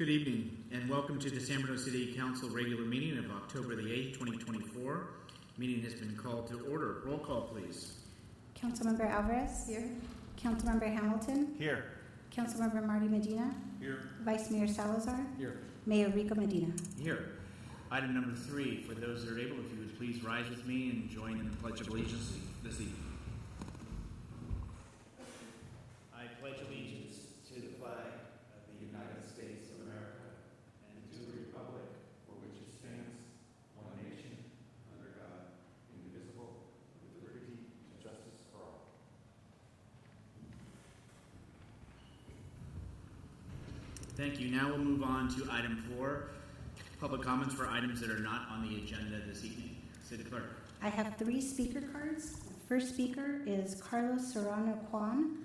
Good evening, and welcome to the San Bruno City Council regular meeting of October the 8th, 2024. Meeting has been called to order. Roll call, please. Councilmember Alvarez? Here. Councilmember Hamilton? Here. Councilmember Marty Medina? Here. Vice Mayor Salazar? Here. Mayor Rico Medina? Here. Item number 3, for those that are able, if you would please rise with me and join in the Pledge of Allegiance this evening. I pledge allegiance to the flag of the United States of America and to the republic for which it stands, one nation, under God, indivisible, with liberty and justice for all. Thank you. Now we'll move on to item 4, public comments for items that are not on the agenda this evening. City Clerk. I have 3 speaker cards. The first speaker is Carlos Serrano Kwan,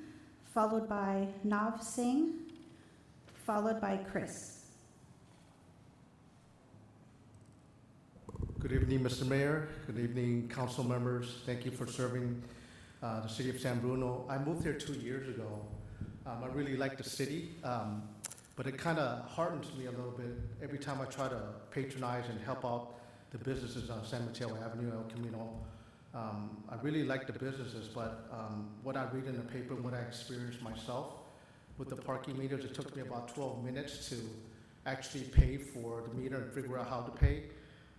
followed by Nav Singh, followed by Chris. Good evening, Mr. Mayor. Good evening, council members. Thank you for serving the city of San Bruno. I moved here 2 years ago. I really like the city, but it kind of hardens me a little bit every time I try to patronize and help out the businesses on San Mateo Avenue, El Camino. I really like the businesses, but what I read in the paper and what I experienced myself with the parking meters, it took me about 12 minutes to actually pay for the meter and figure out how to pay.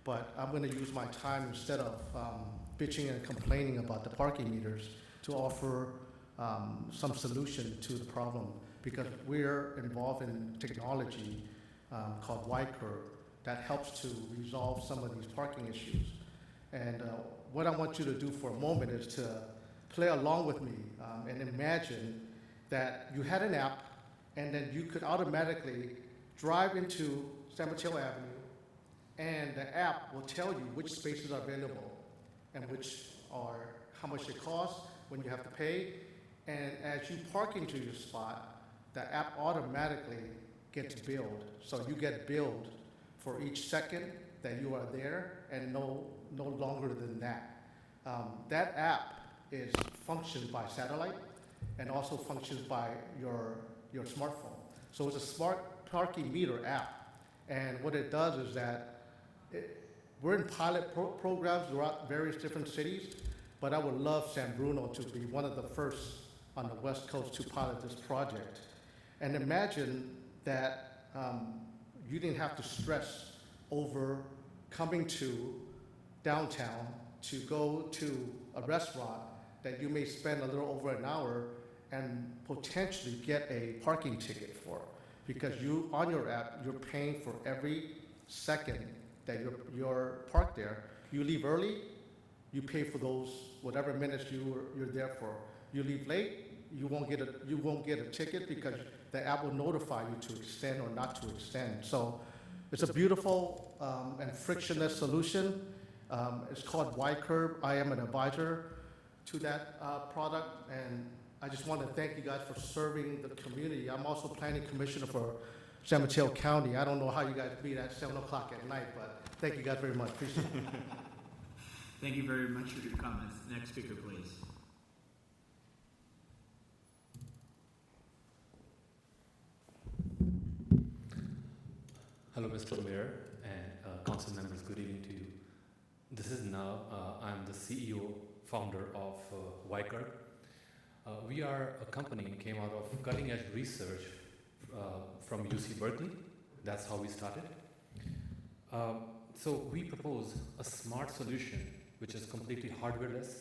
But I'm going to use my time instead of bitching and complaining about the parking meters to offer some solution to the problem, because we're involved in technology called Y-Curve that helps to resolve some of these parking issues. And what I want you to do for a moment is to play along with me and imagine that you had an app and then you could automatically drive into San Mateo Avenue and the app will tell you which spaces are available and which are, how much it costs, when you have to pay. And as you park into your spot, the app automatically gets billed. So you get billed for each second that you are there, and no longer than that. That app is functioned by satellite and also functions by your smartphone. So it's a smart parking meter app. And what it does is that we're in pilot programs throughout various different cities, but I would love San Bruno to be one of the first on the West Coast to pilot this project. And imagine that you didn't have to stress over coming to downtown to go to a restaurant that you may spend a little over an hour and potentially get a parking ticket for, because you, on your app, you're paying for every second that you're parked there. You leave early, you pay for those whatever minutes you're there for. You leave late, you won't get a ticket because the app will notify you to extend or not to extend. So it's a beautiful and frictionless solution. It's called Y-Curve. I am an advisor to that product, and I just want to thank you guys for serving the community. I'm also planning commissioner for San Mateo County. I don't know how you guys meet at 7 o'clock at night, but thank you guys very much. Appreciate it. Thank you very much for your comments. Next speaker, please. Hello, Mr. Mayor and council members. Good evening to you. This is Nav. I'm the CEO, founder of Y-Curve. We are a company came out of cutting-edge research from UC Berkeley. That's how we started. So we propose a smart solution which is completely hardwareless,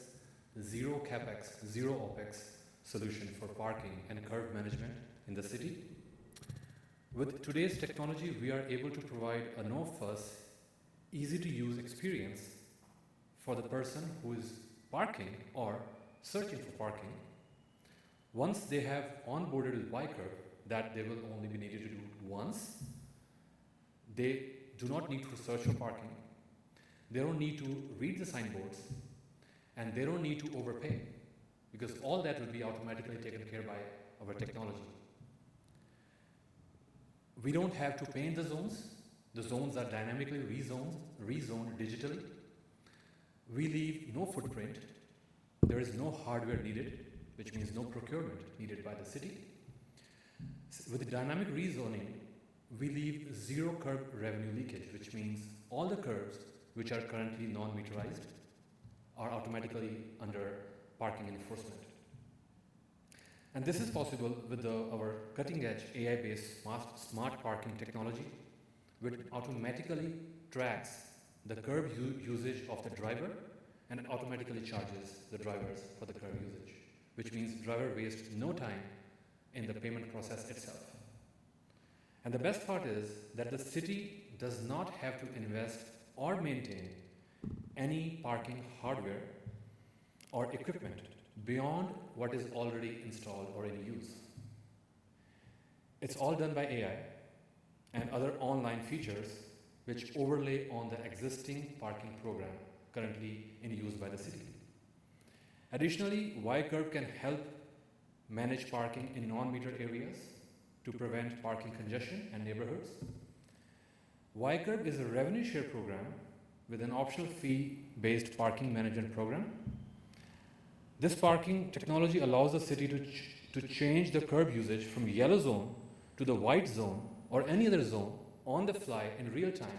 zero capex, zero opex solution for parking and curb management in the city. With today's technology, we are able to provide a no-fuss, easy-to-use experience for the person who is parking or searching for parking. Once they have onboarded with Y-Curve, that they will only be needed to do once. They do not need to search for parking. They don't need to read the signboards, and they don't need to overpay, because all that will be automatically taken care by our technology. We don't have to paint the zones. The zones are dynamically rezoned digitally. We leave no footprint. There is no hardware needed, which means no procurement needed by the city. With the dynamic rezoning, we leave zero curb revenue leakage, which means all the curbs which are currently non-meterized are automatically under parking enforcement. And this is possible with our cutting-edge AI-based smart parking technology, which automatically tracks the curb usage of the driver and automatically charges the drivers for the curb usage, which means driver wastes no time in the payment process itself. And the best part is that the city does not have to invest or maintain any parking hardware or equipment beyond what is already installed or in use. It's all done by AI and other online features which overlay on the existing parking program currently in use by the city. Additionally, Y-Curb can help manage parking in non-metered areas to prevent parking congestion in neighborhoods. Y-Curb is a revenue share program with an optional fee-based parking management program. This parking technology allows the city to change the curb usage from yellow zone to the white zone or any other zone on the fly in real time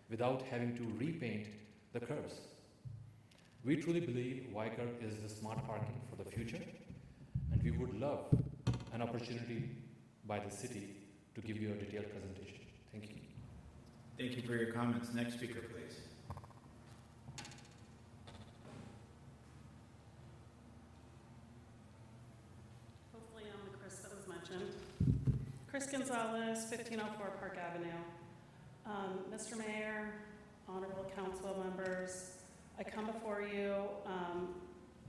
without having to repaint the curbs. We truly believe Y-Curb is the smart parking for the future, and we would love an opportunity by the city to give you a detailed presentation. Thank you. Thank you for your comments. Next speaker, please. Hopefully I'm the Chris that was mentioned. Chris Gonzalez, 1504 Park Avenue. Mr. Mayor, honorable council members, I come before you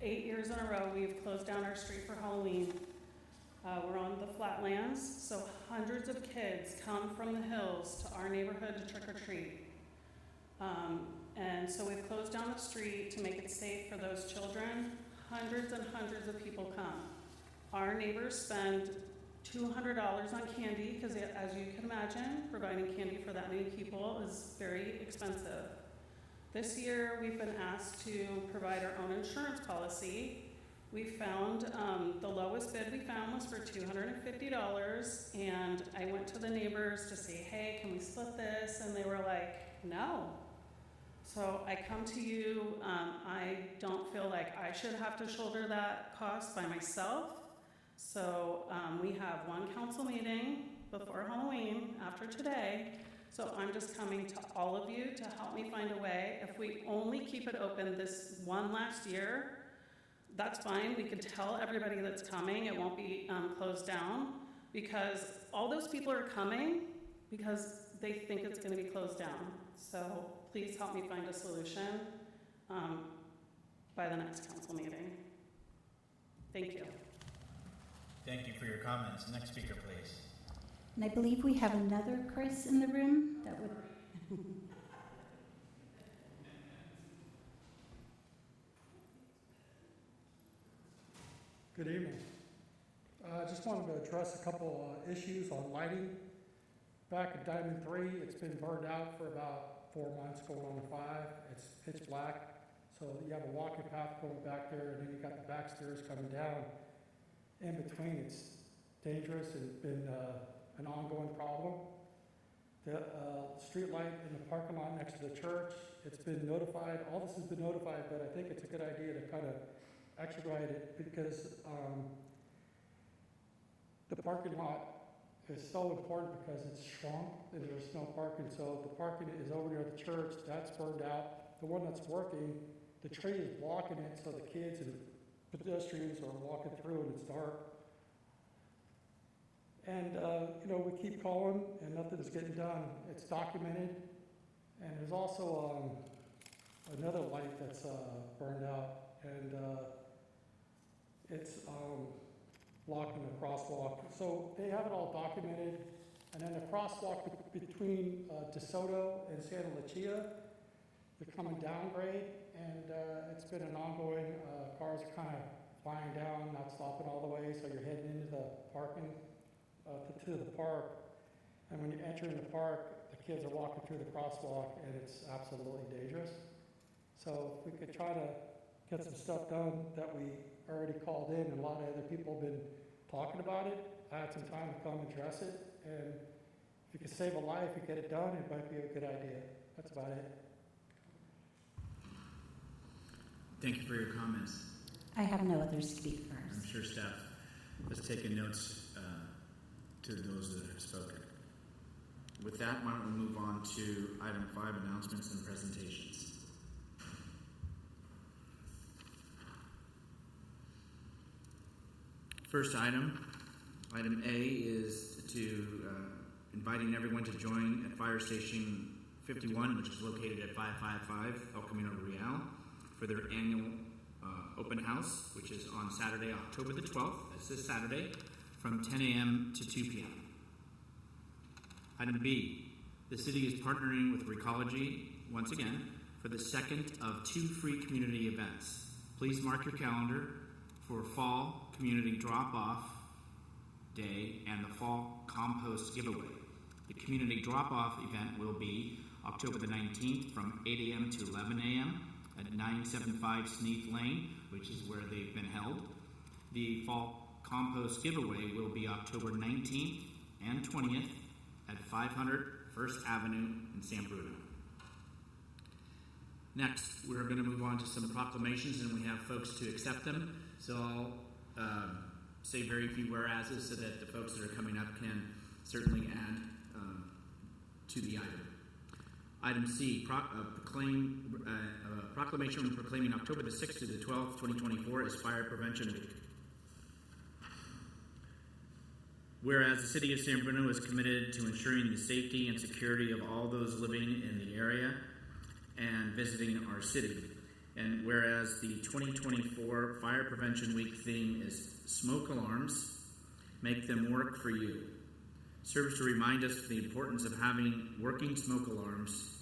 8 years in a row. We've closed down our street for Halloween. We're on the flatlands, so hundreds of kids come from the hills to our neighborhood to trick or treat. And so we've closed down the street to make it safe for those children. Hundreds and hundreds of people come. Our neighbors spend $200 on candy because, as you can imagine, providing candy for that many people is very expensive. This year, we've been asked to provide our own insurance policy. We found, the lowest bid we found was for $250, and I went to the neighbors to say, hey, can we split this? And they were like, no. So I come to you, I don't feel like I should have to shoulder that cost by myself. So we have one council meeting before Halloween, after today. So I'm just coming to all of you to help me find a way. If we only keep it open this one last year, that's fine. We can tell everybody that's coming. It won't be closed down because all those people are coming because they think it's going to be closed down. So please help me find a solution by the next council meeting. Thank you. Thank you for your comments. Next speaker, please. And I believe we have another Chris in the room that would. Good evening. I just wanted to address a couple issues on lighting. Back at Diamond 3, it's been burned out for about 4 months, going on to 5. It's pitch black, so you have a walking path going back there, and then you got the back stairs coming down. In between, it's dangerous and been an ongoing problem. The street light in the parking lot next to the church, it's been notified. All this has been notified, but I think it's a good idea to kind of expedite it because the parking lot is so important because it's shrunk and there's no parking. So the parking is over near the church, that's burned out. The one that's working, the tree is blocking it so the kids and pedestrians are walking through and it's dark. And, we keep calling and nothing's getting done. It's documented. And there's also another light that's burned out, and it's blocking the crosswalk. So they have it all documented. And then the crosswalk between DeSoto and Santa Lucia, they're coming downgrade, and it's been an ongoing, cars are kind of flying down, not stopping all the way, so you're heading into the parking, to the park. And when you enter in the park, the kids are walking through the crosswalk, and it's absolutely dangerous. So if we could try to get some stuff done that we already called in, and a lot of other people have been talking about it. I had some time to come address it, and If you can save a life and get it done, it might be a good idea. That's about it. Thank you for your comments. I have no other speakers. I'm sure staff has taken notes to those that have spoken. With that, why don't we move on to item 5, announcements and presentations. First item A is to inviting everyone to join at Fire Station 51, which is located at 555 El Camino Real, for their annual open house, which is on Saturday, October the 12th. That's this Saturday, from 10 a.m. to 2 p.m. Item B, the city is partnering with Recology once again for the second of 2 free community events. Please mark your calendar for Fall Community Drop-Off Day and the Fall Compost Giveaway. The community drop-off event will be October the 19th from 8 a.m. to 11 a.m. at 975 Sneath Lane, which is where they've been held. The Fall Compost Giveaway will be October 19th and 20th at 500 First Avenue in San Bruno. Next, we're going to move on to some proclamations, and we have folks to accept them. So I'll say very few whereases so that the folks that are coming up can certainly add to the item. Item C, proclamation proclaiming October the 6th to the 12th, 2024 as Fire Prevention Week. Whereas the City of San Bruno is committed to ensuring the safety and security of all those living in the area and visiting our city. And whereas the 2024 Fire Prevention Week theme is smoke alarms, make them work for you. Serves to remind us of the importance of having working smoke alarms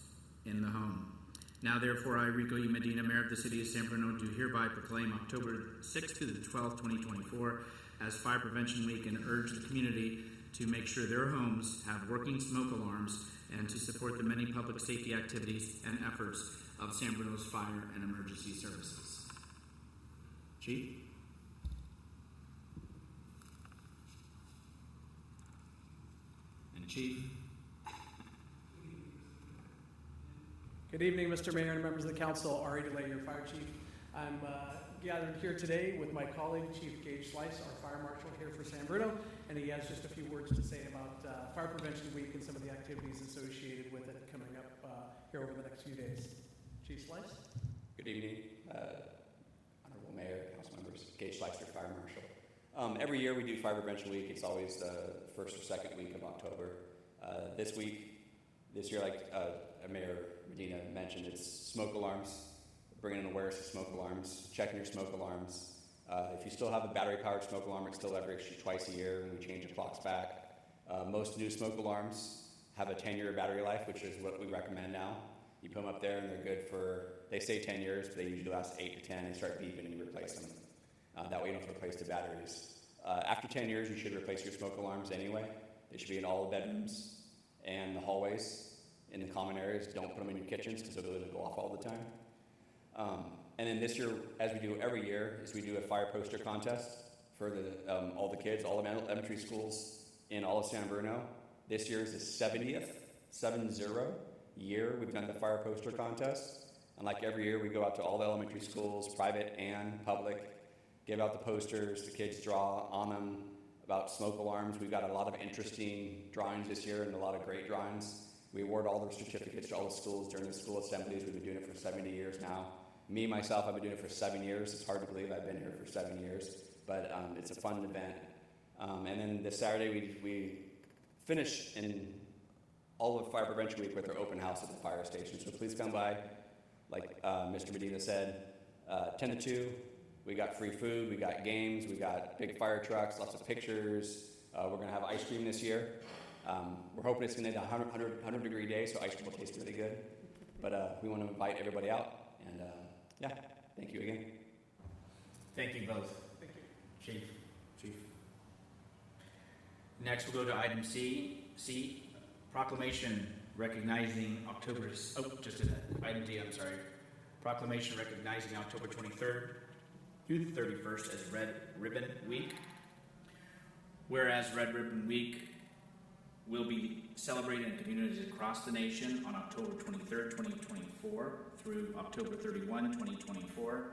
in the home. Now, therefore, I, Rico E. Medina, Mayor of the City of San Bruno, do hereby proclaim October 6th to the 12th, 2024 as Fire Prevention Week and urge the community to make sure their homes have working smoke alarms and to support the many public safety activities and efforts of San Bruno's fire and emergency services. Chief? And Chief? Good evening, Mr. Mayor and members of the council. Ari DeLay, your fire chief. I'm gathered here today with my colleague, Chief Gage Slice, our fire marshal here for San Bruno, and he has just a few words to say about Fire Prevention Week and some of the activities associated with it coming up here over the next few days. Chief Slice? Good evening, Honorable Mayor, council members. Gage Slice, your fire marshal. Every year we do Fire Prevention Week. It's always the first or second week of October. This year, like Mayor Medina mentioned, it's smoke alarms, bringing in awareness of smoke alarms, checking your smoke alarms. If you still have a battery-powered smoke alarm, it's still every twice a year when we change the clocks back. Most new smoke alarms have a 10-year battery life, which is what we recommend now. You put them up there and they're good for, they say 10 years, but they usually last 8 to 10. They start beeping and you replace them. That way you don't have to replace the batteries. After 10 years, you should replace your smoke alarms anyway. They should be in all the bedrooms and the hallways, in the common areas. Don't put them in your kitchens because they'll go off all the time. And then this year, as we do every year, is we do a fire poster contest for all the kids, all the elementary schools in all of San Bruno. This year is the 70th year we've done the fire poster contest. And like every year, we go out to all the elementary schools, private and public, give out the posters, the kids draw on them about smoke alarms. We've got a lot of interesting drawings this year and a lot of great drawings. We award all the certificates to all the schools during the school assemblies. We've been doing it for 70 years now. Me, myself, I've been doing it for 7 years. It's hard to believe I've been here for 7 years, but it's a fun event. And then this Saturday, we finish in all of Fire Prevention Week with our open house at the fire station. So please come by. Like Mr. Medina said, 10 to 2. We got free food, we got games, we got big fire trucks, lots of pictures. We're going to have ice cream this year. We're hoping it's going to be a 100 degree day, so ice cream will taste really good. But we want to invite everybody out. And yeah, thank you again. Thank you both. Thank you. Chief. Next, we'll go to item C, proclamation recognizing item D, I'm sorry. Proclamation recognizing October 23rd through the 31st as Red Ribbon Week. Whereas Red Ribbon Week will be celebrated in communities across the nation on October 23rd, 2024 through October 31, 2024.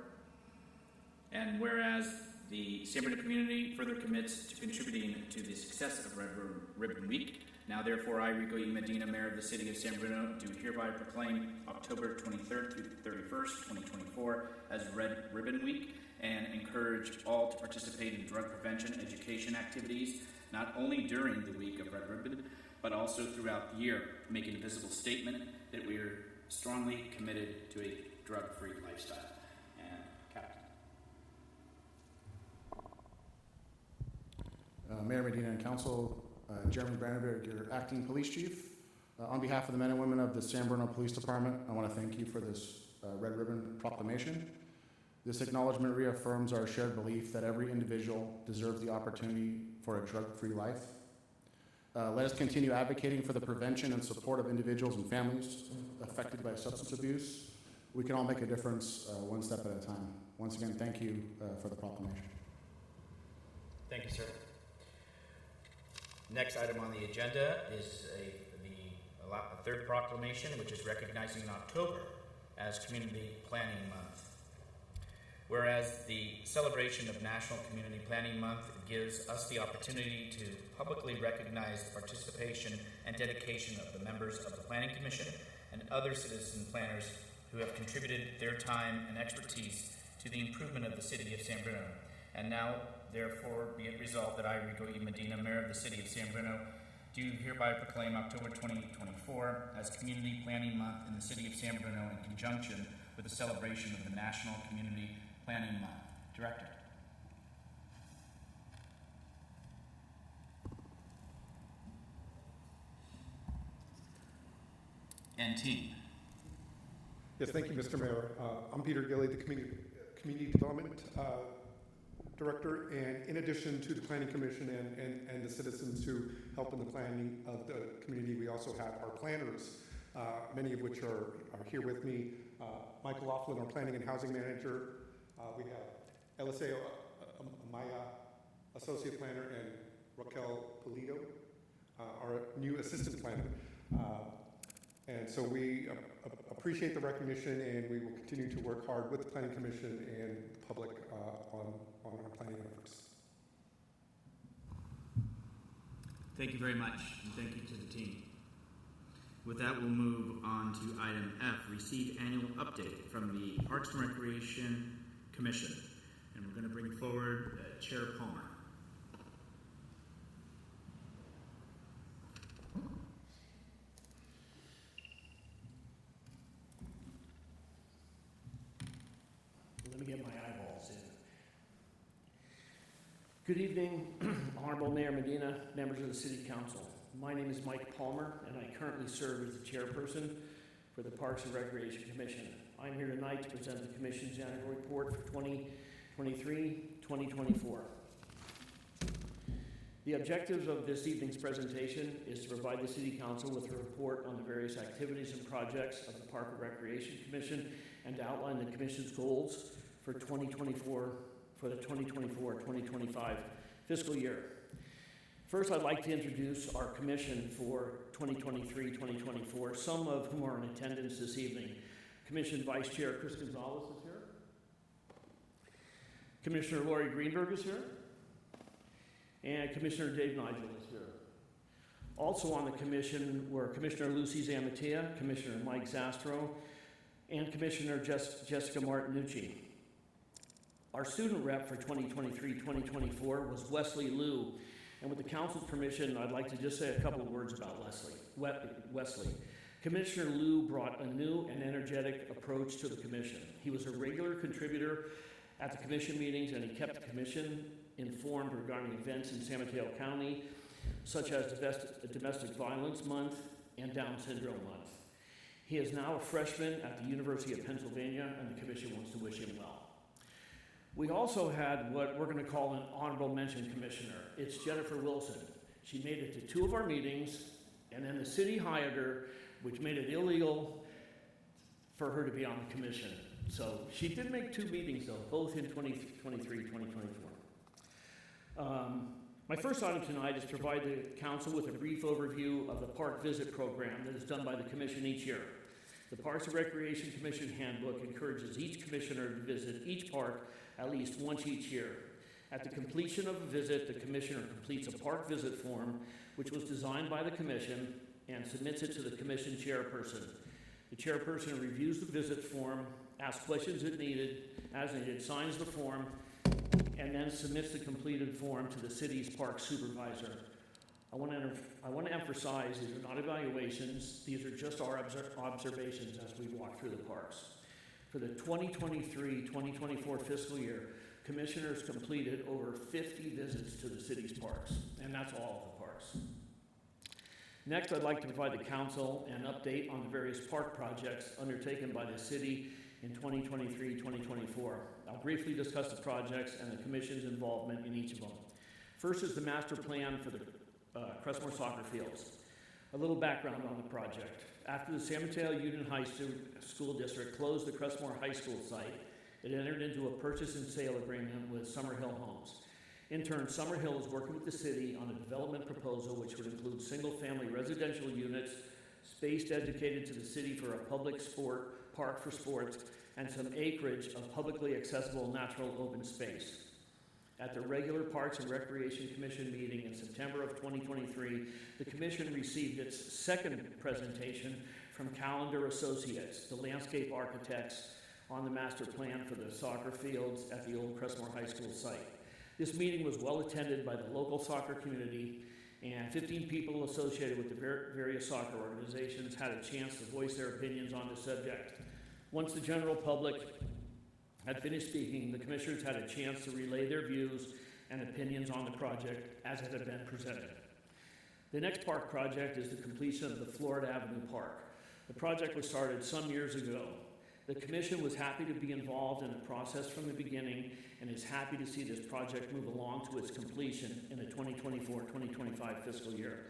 And whereas the San Bruno community further commits to contributing to the success of Red Ribbon Week, now therefore I, Rico E. Medina, Mayor of the City of San Bruno, do hereby proclaim October 23rd through 31st, 2024 as Red Ribbon Week, and encourage all to participate in drug prevention education activities, not only during the week of Red Ribbon, but also throughout the year, making a visible statement that we are strongly committed to a drug-free lifestyle. And Captain. Mayor Medina and Council, Jeremy Brandenburg, your acting police chief. On behalf of the men and women of the San Bruno Police Department, I want to thank you for this Red Ribbon proclamation. This acknowledgement reaffirms our shared belief that every individual deserves the opportunity for a drug-free life. Let us continue advocating for the prevention and support of individuals and families affected by substance abuse. We can all make a difference one step at a time. Once again, thank you for the proclamation. Thank you, sir. Next item on the agenda is a third proclamation, which is recognizing October as Community Planning Month. Whereas the celebration of National Community Planning Month gives us the opportunity to publicly recognize the participation and dedication of the members of the Planning Commission and other citizen planners who have contributed their time and expertise to the improvement of the City of San Bruno. And now, therefore, be it resolved that I, Rico E. Medina, Mayor of the City of San Bruno, do hereby proclaim October 2024 as Community Planning Month in the City of San Bruno in conjunction with the celebration of the National Community Planning Month. Director. And team. Yes, thank you, Mr. Mayor. I'm Peter Gilly, the Community Development Director, and in addition to the Planning Commission and the citizens who help in the planning of the community, we also have our planners, many of which are here with me. Michael Laughlin, our Planning and Housing Manager. We have LSA Maya, Associate Planner, and Raquel Pulido, our new Assistant Planner. And so we appreciate the recognition, and we will continue to work hard with the Planning Commission and the public on our planning efforts. Thank you very much, and thank you to the team. With that, we'll move on to item F, receive annual update from the Parks and Recreation Commission. And we're going to bring forward Chair Palmer. Let me get my eyeballs in. Good evening, Honorable Mayor Medina, members of the City Council. My name is Mike Palmer, and I currently serve as the chairperson for the Parks and Recreation Commission. I'm here tonight to present the Commission's annual report for 2023-2024. The objectives of this evening's presentation is to provide the City Council with a report on the various activities and projects of the Park and Recreation Commission and to outline the Commission's goals for the 2024-2025 fiscal year. First, I'd like to introduce our Commission for 2023-2024, some of whom are in attendance this evening. Commission Vice Chair Chris Gonzalez is here. Commissioner Lori Greenberg is here. And Commissioner Dave Nigel is here. Also on the Commission were Commissioner Lucy Zamatia, Commissioner Mike Zastro, and Commissioner Jessica Martinucci. Our student rep for 2023-2024 was Wesley Liu. And with the Council's permission, I'd like to just say a couple of words about Wesley. Commissioner Liu brought a new and energetic approach to the Commission. He was a regular contributor at the Commission meetings, and he kept the Commission informed regarding events in San Mateo County, such as Domestic Violence Month and Down Syndrome Month. He is now a freshman at the University of Pennsylvania, and the Commission wants to wish him well. We also had what we're going to call an honorable mention commissioner. It's Jennifer Wilson. She made it to 2 of our meetings, and then the city hired her, which made it illegal for her to be on the commission. So she did make 2 meetings, though, both in 2023, 2024. My first item tonight is to provide the council with a brief overview of the park visit program that is done by the commission each year. The Parks and Recreation Commission Handbook encourages each commissioner to visit each park at least once each year. At the completion of a visit, the commissioner completes a park visit form, which was designed by the commission, and submits it to the commission chairperson. The chairperson reviews the visit form, asks questions as needed, signs the form, and then submits the completed form to the city's park supervisor. I want to emphasize these are not evaluations, these are just our observations as we walk through the parks. For the 2023-2024 fiscal year, commissioners completed over 50 visits to the city's parks, and that's all of the parks. Next, I'd like to provide the council an update on the various park projects undertaken by the city in 2023-2024. I'll briefly discuss the projects and the commission's involvement in each of them. First is the master plan for the Crestmore soccer fields. A little background on the project. After the San Mateo Union High School District closed the Crestmore High School site, it entered into a purchase and sale agreement with Summerhill Homes. In turn, Summerhill is working with the city on a development proposal which would include single-family residential units, space dedicated to the city for a public park for sports, and some acreage of publicly accessible natural open space. At the regular Parks and Recreation Commission meeting in September of 2023, the Commission received its second presentation from Callender Associates, the landscape architects, on the master plan for the soccer fields at the old Crestmore High School site. This meeting was well attended by the local soccer community, and 15 people associated with the various soccer organizations had a chance to voice their opinions on the subject. Once the general public had finished speaking, the commissioners had a chance to relay their views and opinions on the project as it had been presented. The next park project is the completion of the Florida Avenue Park. The project was started some years ago. The commission was happy to be involved in the process from the beginning and is happy to see this project move along to its completion in the 2024-2025 fiscal year.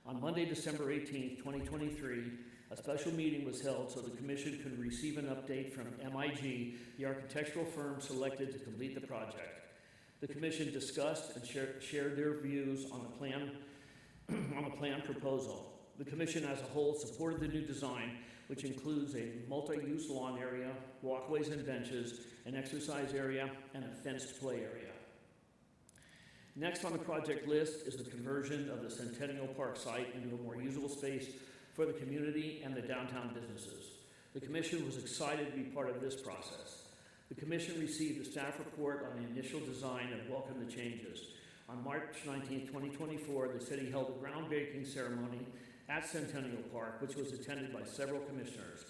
On Monday, December 18, 2023, a special meeting was held so the commission could receive an update from MIG, the architectural firm selected to complete the project. The commission discussed and shared their views on the plan proposal. The commission as a whole supported the new design, which includes a multi-use lawn area, walkways and benches, an exercise area, and a fenced play area. Next on the project list is the conversion of the Centennial Park site into a more usable space for the community and the downtown businesses. The commission was excited to be part of this process. The commission received a staff report on the initial design and welcomed the changes. On March 19, 2024, the city held a groundbreaking ceremony at Centennial Park, which was attended by several commissioners.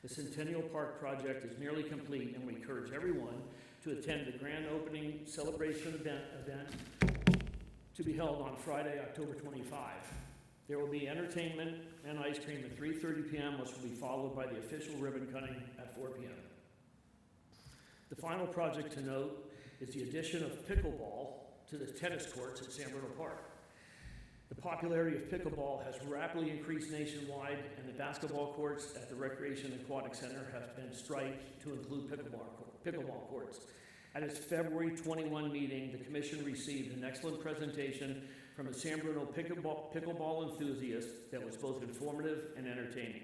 The Centennial Park project is nearly complete, and we encourage everyone to attend the grand opening celebration event to be held on Friday, October 25. There will be entertainment and ice cream at 3:30 p.m., which will be followed by the official ribbon cutting at 4 p.m. The final project to note is the addition of pickleball to the tennis courts at San Bruno Park. The popularity of pickleball has rapidly increased nationwide, and the basketball courts at the Recreation and Aquatics Center have been striped to include pickleball courts. At its February 21 meeting, the commission received an excellent presentation from a San Bruno pickleball enthusiast that was both informative and entertaining.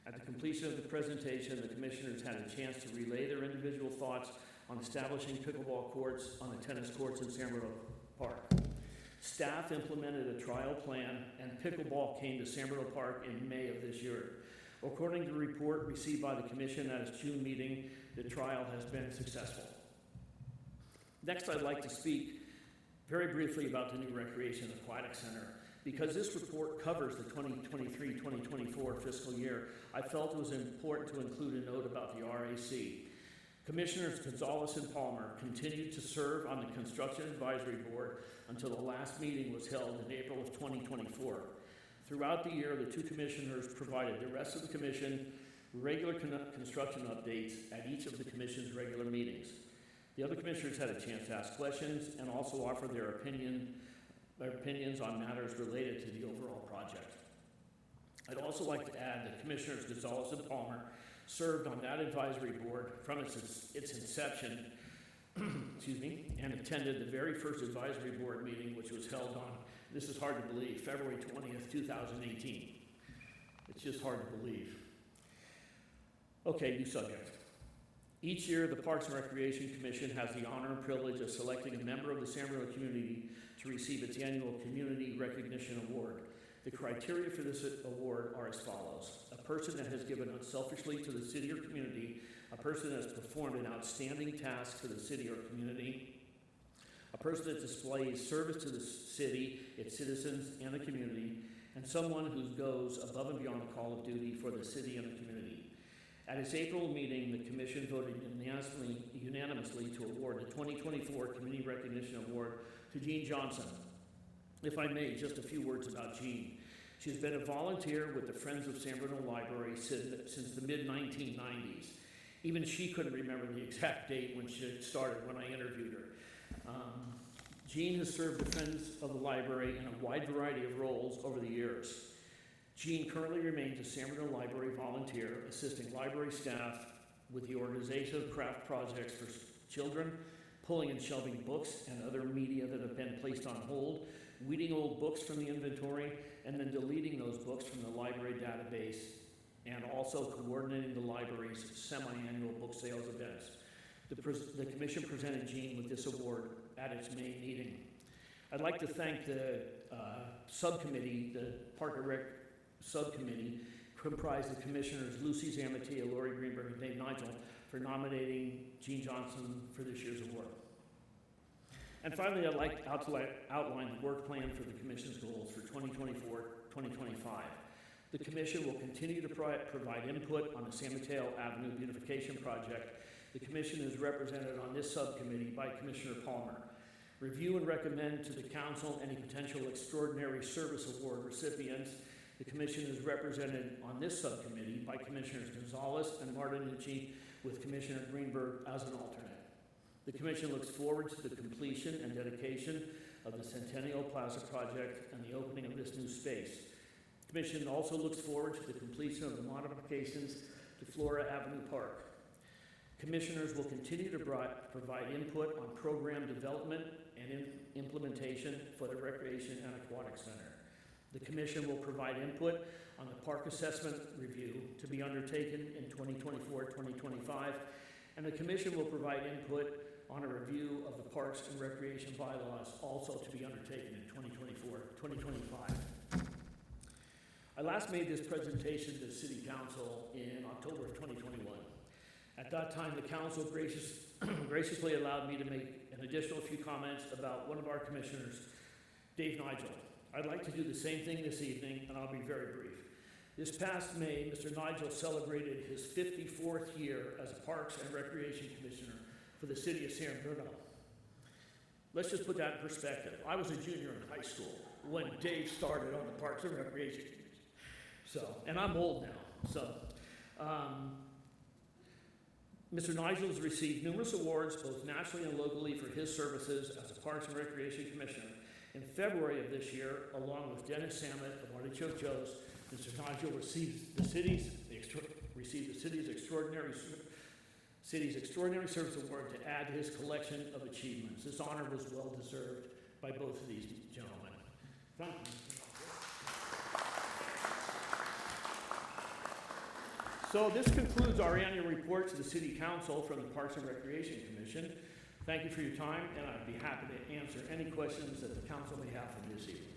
At the completion of the presentation, the commissioners had a chance to relay their individual thoughts on establishing pickleball courts on the tennis courts in San Bruno Park. Staff implemented a trial plan, and pickleball came to San Bruno Park in May of this year. According to the report received by the commission at its June meeting, the trial has been successful. Next, I'd like to speak very briefly about the new Recreation and Aquatics Center. Because this report covers the 2023-2024 fiscal year, I felt it was important to include a note about the RAC. Commissioners Gonzalez and Palmer continued to serve on the Construction Advisory Board until the last meeting was held in April of 2024. Throughout the year, the two commissioners provided the rest of the commission regular construction updates at each of the commission's regular meetings. The other commissioners had a chance to ask questions and also offer their opinions on matters related to the overall project. I'd also like to add that Commissioners Gonzalez and Palmer served on that advisory board from its inception excuse me, and attended the very first advisory board meeting, which was held on, this is hard to believe, February 20th, 2018. It's just hard to believe. Okay, new subject. Each year, the Parks and Recreation Commission has the honor and privilege of selecting a member of the San Bruno community to receive its annual Community Recognition Award. The criteria for this award are as follows: a person that has given unselfishly to the city or community, a person that has performed an outstanding task for the city or community, a person that displays service to the city, its citizens, and the community, and someone who goes above and beyond the call of duty for the city and the community. At its April meeting, the Commission voted unanimously to award the 2024 Community Recognition Award to Jean Johnson. If I may, just a few words about Jean. She's been a volunteer with the Friends of San Bruno Library since the mid-1990s. Even she couldn't remember the exact date when she started, when I interviewed her. Jean has served the Friends of the Library in a wide variety of roles over the years. Jean currently remains a San Bruno Library volunteer, assisting library staff with the organization of craft projects for children, pulling and shelving books and other media that have been placed on hold, weeding old books from the inventory, and then deleting those books from the library database, and also coordinating the library's semi-annual book sales events. The Commission presented Jean with this award at its May meeting. I'd like to thank the subcommittee, the Park and Rec subcommittee, comprised of Commissioners Lucy Zamatia, Lori Greenberg, and Dave Nigel, for nominating Jean Johnson for this year's award. And finally, I'd like to outline the work plan for the Commission's goals for 2024-2025. The Commission will continue to provide input on the San Mateo Avenue beautification project. The Commission is represented on this subcommittee by Commissioner Palmer. Review and recommend to the Council any potential Extraordinary Service Award recipients. The Commission is represented on this subcommittee by Commissioners Gonzalez and Martinucci, with Commissioner Greenberg as an alternate. The Commission looks forward to the completion and dedication of the Centennial Plaza project and the opening of this new space. The Commission also looks forward to the completion of the modifications to Flora Avenue Park. Commissioners will continue to provide input on program development and implementation for the Recreation and Aquatics Center. The Commission will provide input on the Park Assessment Review to be undertaken in 2024-2025, and the Commission will provide input on a review of the Parks and Recreation bylaws, also to be undertaken in 2024-2025. I last made this presentation to the City Council in October of 2021. At that time, the Council graciously allowed me to make an additional few comments about one of our Commissioners, Dave Nigel. I'd like to do the same thing this evening, and I'll be very brief. This past May, Mr. Nigel celebrated his 54th year as a Parks and Recreation Commissioner for the City of San Bruno. Let's just put that in perspective. I was a junior in high school when Dave started on the Parks and Recreation Commission. And I'm old now. Mr. Nigel has received numerous awards, both nationally and locally, for his services as a Parks and Recreation Commissioner. In February of this year, along with Dennis Samet of Artichoke Joe's, Mr. Nigel received the city's Extraordinary Service Award to add to his collection of achievements. This honor was well deserved by both of these gentlemen. Thank you. So this concludes our annual report to the City Council from the Parks and Recreation Commission. Thank you for your time, and I'd be happy to answer any questions that the Council may have for me this evening.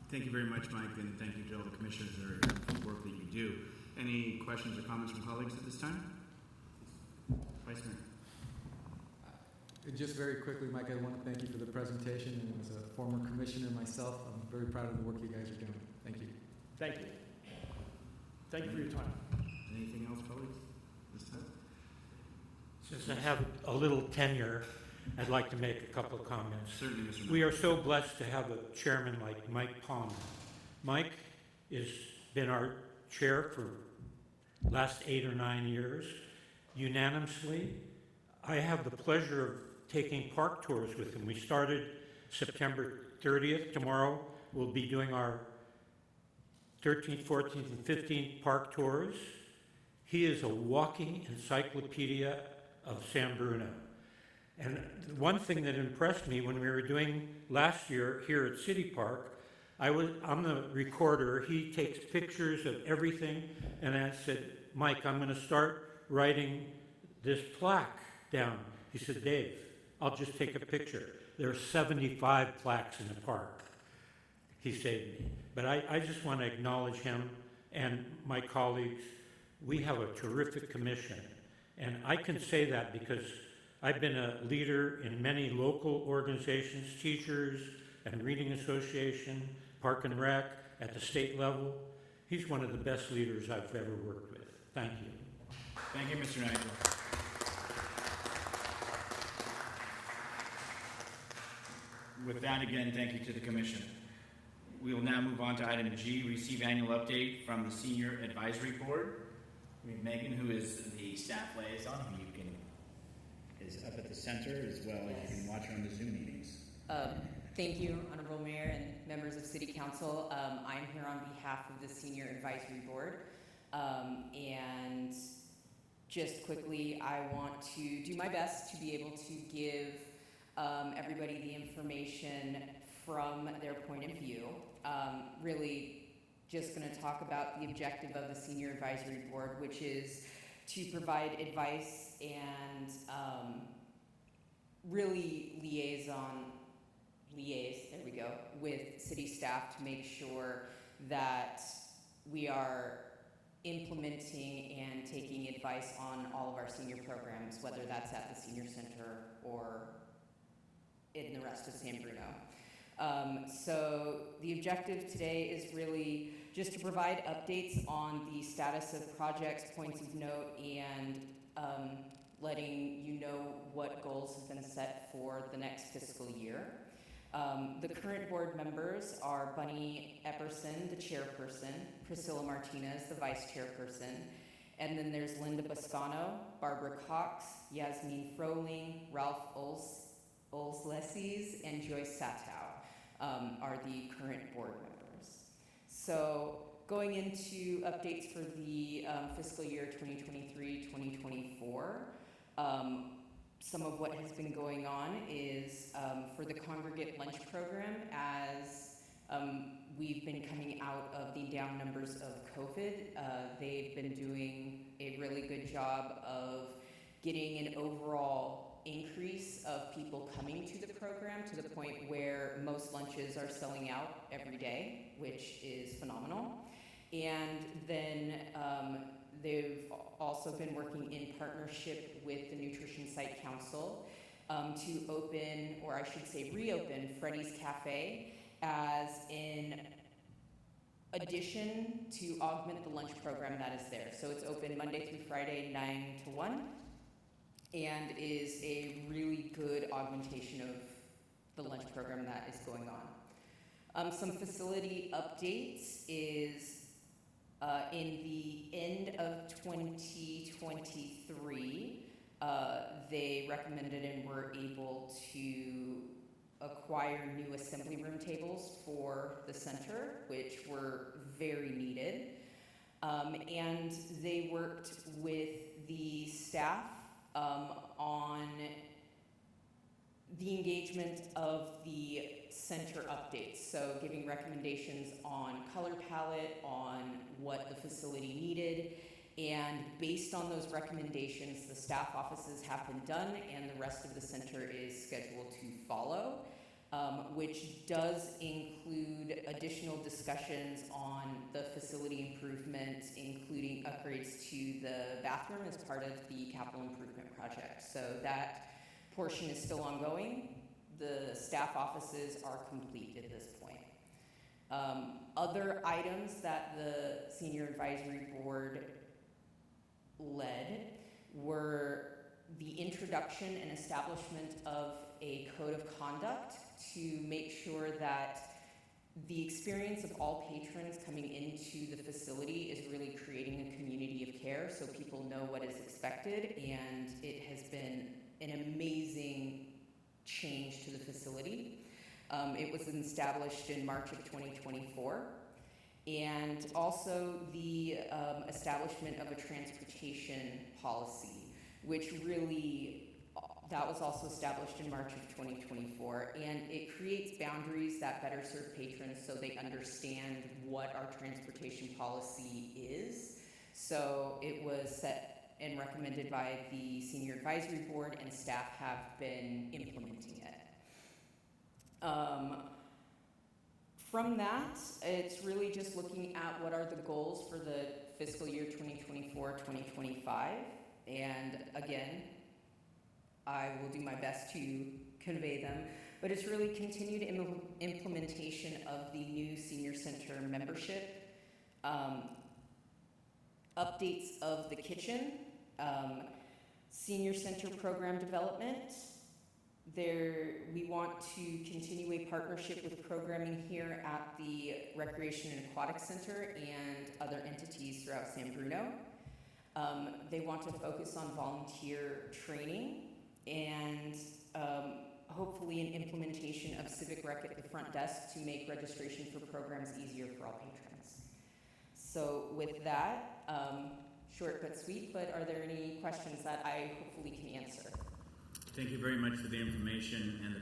Thank you very much, Mike, and thank you to all the commissioners that are here for the work that you do. Any questions or comments from colleagues at this time? Vice Mayor. Just very quickly, Mike, I want to thank you for the presentation, and as a former commissioner myself, I'm very proud of the work you guys are doing. Thank you. Thank you. Thank you for your time. Anything else, colleagues, this time? Since I have a little tenure, I'd like to make a couple of comments. Certainly, Mr. Mayor. We are so blessed to have a chairman like Mike Palmer. Mike has been our chair for the last 8 or 9 years, unanimously. I have the pleasure of taking park tours with him. We started September 30th. Tomorrow we'll be doing our 13th, 14th, and 15th park tours. He is a walking encyclopedia of San Bruno. one thing that impressed me when we were doing last year here at City Park, I'm the recorder. He takes pictures of everything, and I said, Mike, I'm going to start writing this plaque down. He said, Dave, I'll just take a picture. There are 75 plaques in the park. He saved me. But I just want to acknowledge him and my colleagues. We have a terrific commission. And I can say that because I've been a leader in many local organizations, teachers and reading association, Park and Rec, at the state level. He's one of the best leaders I've ever worked with. Thank you. Thank you, Mr. Nigel. With that, again, thank you to the Commission. We will now move on to item G, receive annual update from the Senior Advisory Board. We have Megan, who is the staff liaison, who you can is up at the center as well as you can watch her on the Zoom meetings. Thank you, Honorable Mayor and members of City Council. I'm here on behalf of the Senior Advisory Board. And just quickly, I want to do my best to be able to give everybody the information from their point of view. Really just going to talk about the objective of the Senior Advisory Board, which is to provide advice and really liaise, there we go, with city staff to make sure that we are implementing and taking advice on all of our senior programs, whether that's at the senior center or in the rest of San Bruno. So the objective today is really just to provide updates on the status of projects, points of note, and letting you know what goals have been set for the next fiscal year. The current board members are Bunny Epperson, the chairperson, Priscilla Martinez, the vice chairperson, and then there's Linda Boscano, Barbara Cox, Yasmin Froling, Ralph Olslesies, and Joyce Satow are the current board members. So going into updates for the fiscal year 2023-2024, some of what has been going on is for the congregate lunch program, as we've been coming out of the down numbers of COVID. They've been doing a really good job of getting an overall increase of people coming to the program to the point where most lunches are selling out every day, which is phenomenal. And then they've also been working in partnership with the Nutrition Site Council to open, or I should say reopen, Freddy's Cafe as an addition to augment the lunch program that is there. So it's open Monday through Friday, 9 to 1, and is a really good augmentation of the lunch program that is going on. Some facility updates is in the end of 2023, they recommended and were able to acquire new assembly room tables for the center, which were very needed. And they worked with the staff on the engagement of the center updates, so giving recommendations on color palette, on what the facility needed, and based on those recommendations, the staff offices have been done and the rest of the center is scheduled to follow, which does include additional discussions on the facility improvements, including upgrades to the bathroom as part of the capital improvement project. So that portion is still ongoing. The staff offices are complete at this point. Other items that the Senior Advisory Board led were the introduction and establishment of a code of conduct to make sure that the experience of all patrons coming into the facility is really creating a community of care so people know what is expected, and it has been an amazing change to the facility. It was established in March of 2024. And also the establishment of a transportation policy, which really, That was also established in March of 2024, and it creates boundaries that better serve patrons so they understand what our transportation policy is. So it was set and recommended by the Senior Advisory Board, and staff have been implementing it. From that, it's really just looking at what are the goals for the fiscal year 2024-2025, and again, I will do my best to convey them, but it's really continued implementation of the new senior center membership, updates of the kitchen, senior center program development. We want to continue a partnership with programming here at the Recreation and Aquatics Center and other entities throughout San Bruno. They want to focus on volunteer training and hopefully an implementation of civic rec at the front desk to make registration for programs easier for all patrons. So with that, short but sweet, but are there any questions that I hopefully can answer? Thank you very much for the information and the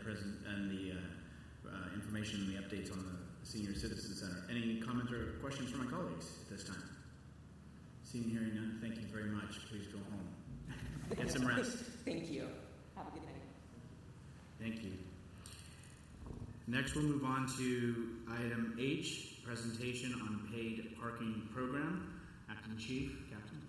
information and the updates on the Senior Citizen Center. Any comments or questions from my colleagues at this time? Seeing and hearing none, thank you very much. Please go home. Get some rest. Thank you. Have a good night. Thank you. Next, we'll move on to item H, presentation on paid parking program. Acting Chief, Captain.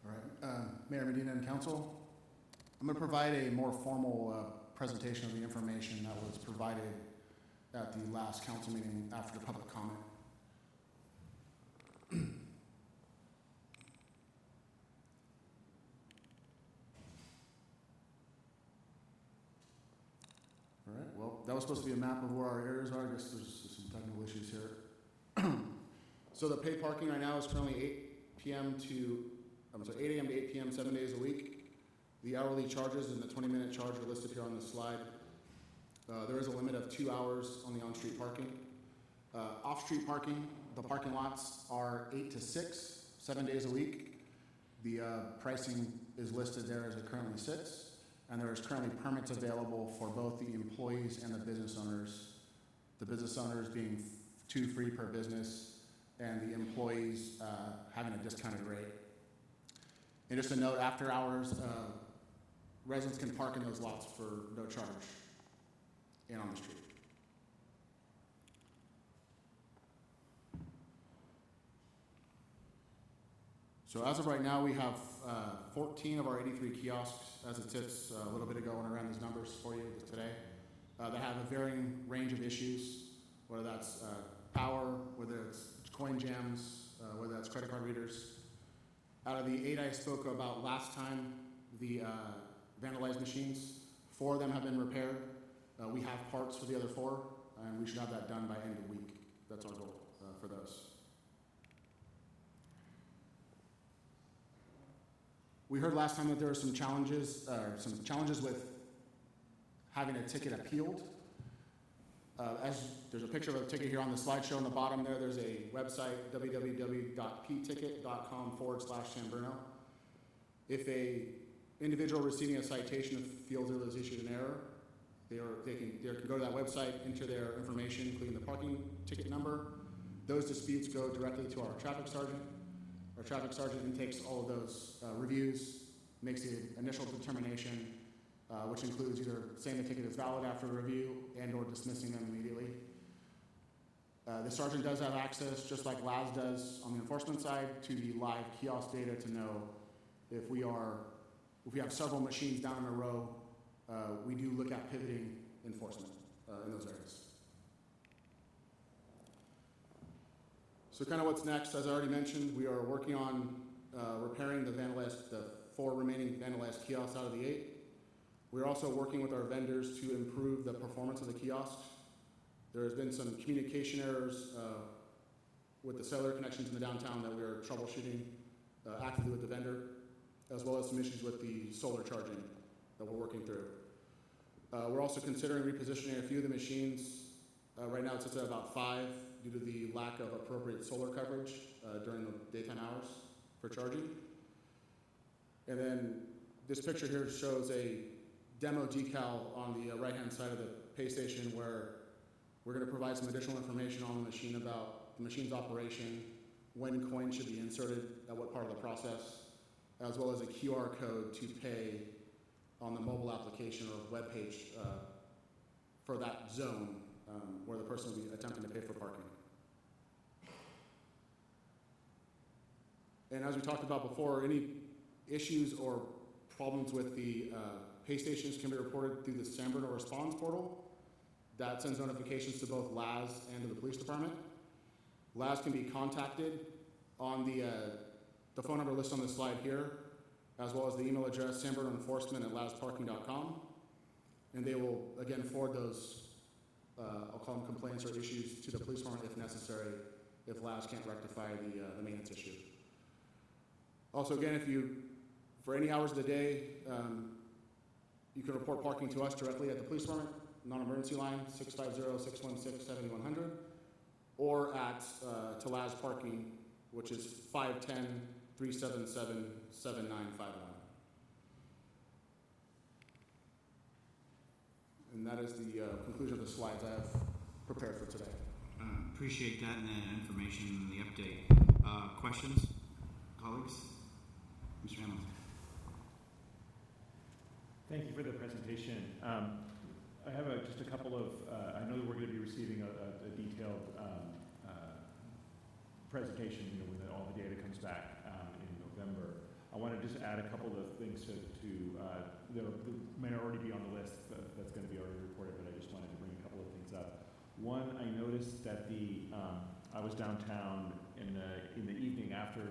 All right, Mayor Medina and Council, I'm going to provide a more formal presentation of the information that was provided at the last council meeting after public comment. All right, well, that was supposed to be a map of where our areas are. I guess there's some technical issues here. So the paid parking right now is currently 8 a.m. to 8 p.m. 7 days a week. The hourly charges and the 20-minute charge are listed here on this slide. There is a limit of 2 hours on the on-street parking. Off-street parking, the parking lots are 8 to 6, 7 days a week. The pricing is listed there as it currently sits, and there is currently permits available for both the employees and the business owners. The business owners being 2 free per business, and the employees having a discounted rate. And just a note, after hours, residents can park in those lots for no charge and on the street. So as of right now, we have 14 of our 83 kiosks, as it sits a little bit ago, and I ran those numbers for you today, that have a varying range of issues, whether that's power, whether it's coin jams, whether that's credit card readers. Out of the 8 I spoke about last time, the vandalized machines, 4 of them have been repaired. We have parts for the other 4, and we should have that done by end of week. That's our goal for those. We heard last time that there are some challenges with having a ticket appealed. As there's a picture of a ticket here on the slideshow on the bottom there, there's a website, www.pticket.com/San Bruno. If a individual receiving a citation feels there was issued an error, they can go to that website, enter their information, including the parking ticket number. Those disputes go directly to our traffic sergeant. Our traffic sergeant intakes all of those reviews, makes the initial determination, which includes either saying the ticket is valid after the review and or dismissing them immediately. The sergeant does have access, just like Laz does on the enforcement side, to the live kiosk data to know if we have several machines down in a row, we do look at pivoting enforcement in those areas. So kind of what's next, as I already mentioned, we are working on repairing the 4 remaining vandalized kiosks out of the 8. We're also working with our vendors to improve the performance of the kiosks. There has been some communication errors with the cellular connections in the downtown that we are troubleshooting actively with the vendor, as well as some issues with the solar charging that we're working through. We're also considering repositioning a few of the machines. Right now it sits at about 5 due to the lack of appropriate solar coverage during the daytime hours for charging. And then this picture here shows a demo decal on the right-hand side of the pay station where we're going to provide some additional information on the machine about the machine's operation, when coins should be inserted, at what part of the process, as well as a QR code to pay on the mobile application or web page for that zone where the person will be attempting to pay for parking. And as we talked about before, any issues or problems with the pay stations can be reported through the San Bruno Response portal. That sends notifications to both LAS and to the police department. LAS can be contacted on the phone number listed on the slide here, as well as the email address sanbrunoenforcement@lasparking.com. And they will, again, forward those, I'll call them complaints or issues to the police department if necessary, if LAS can't rectify the maintenance issue. Also, again, if you, for any hours of the day, you can report parking to us directly at the police department, non-emergency line, 650-616-7100, or at to LAS Parking, which is 510-377-7951. And that is the conclusion of the slides I have prepared for today. Appreciate that and that information and the update. Questions, colleagues? Mr. Hamilton. Thank you for the presentation. I have just a couple of, I know that we're going to be receiving a detailed presentation, when all the data comes back in November. I want to just add a couple of things that may already be on the list that's going to be already reported, but I just wanted to bring a couple of things up. One, I noticed that I was downtown in the evening after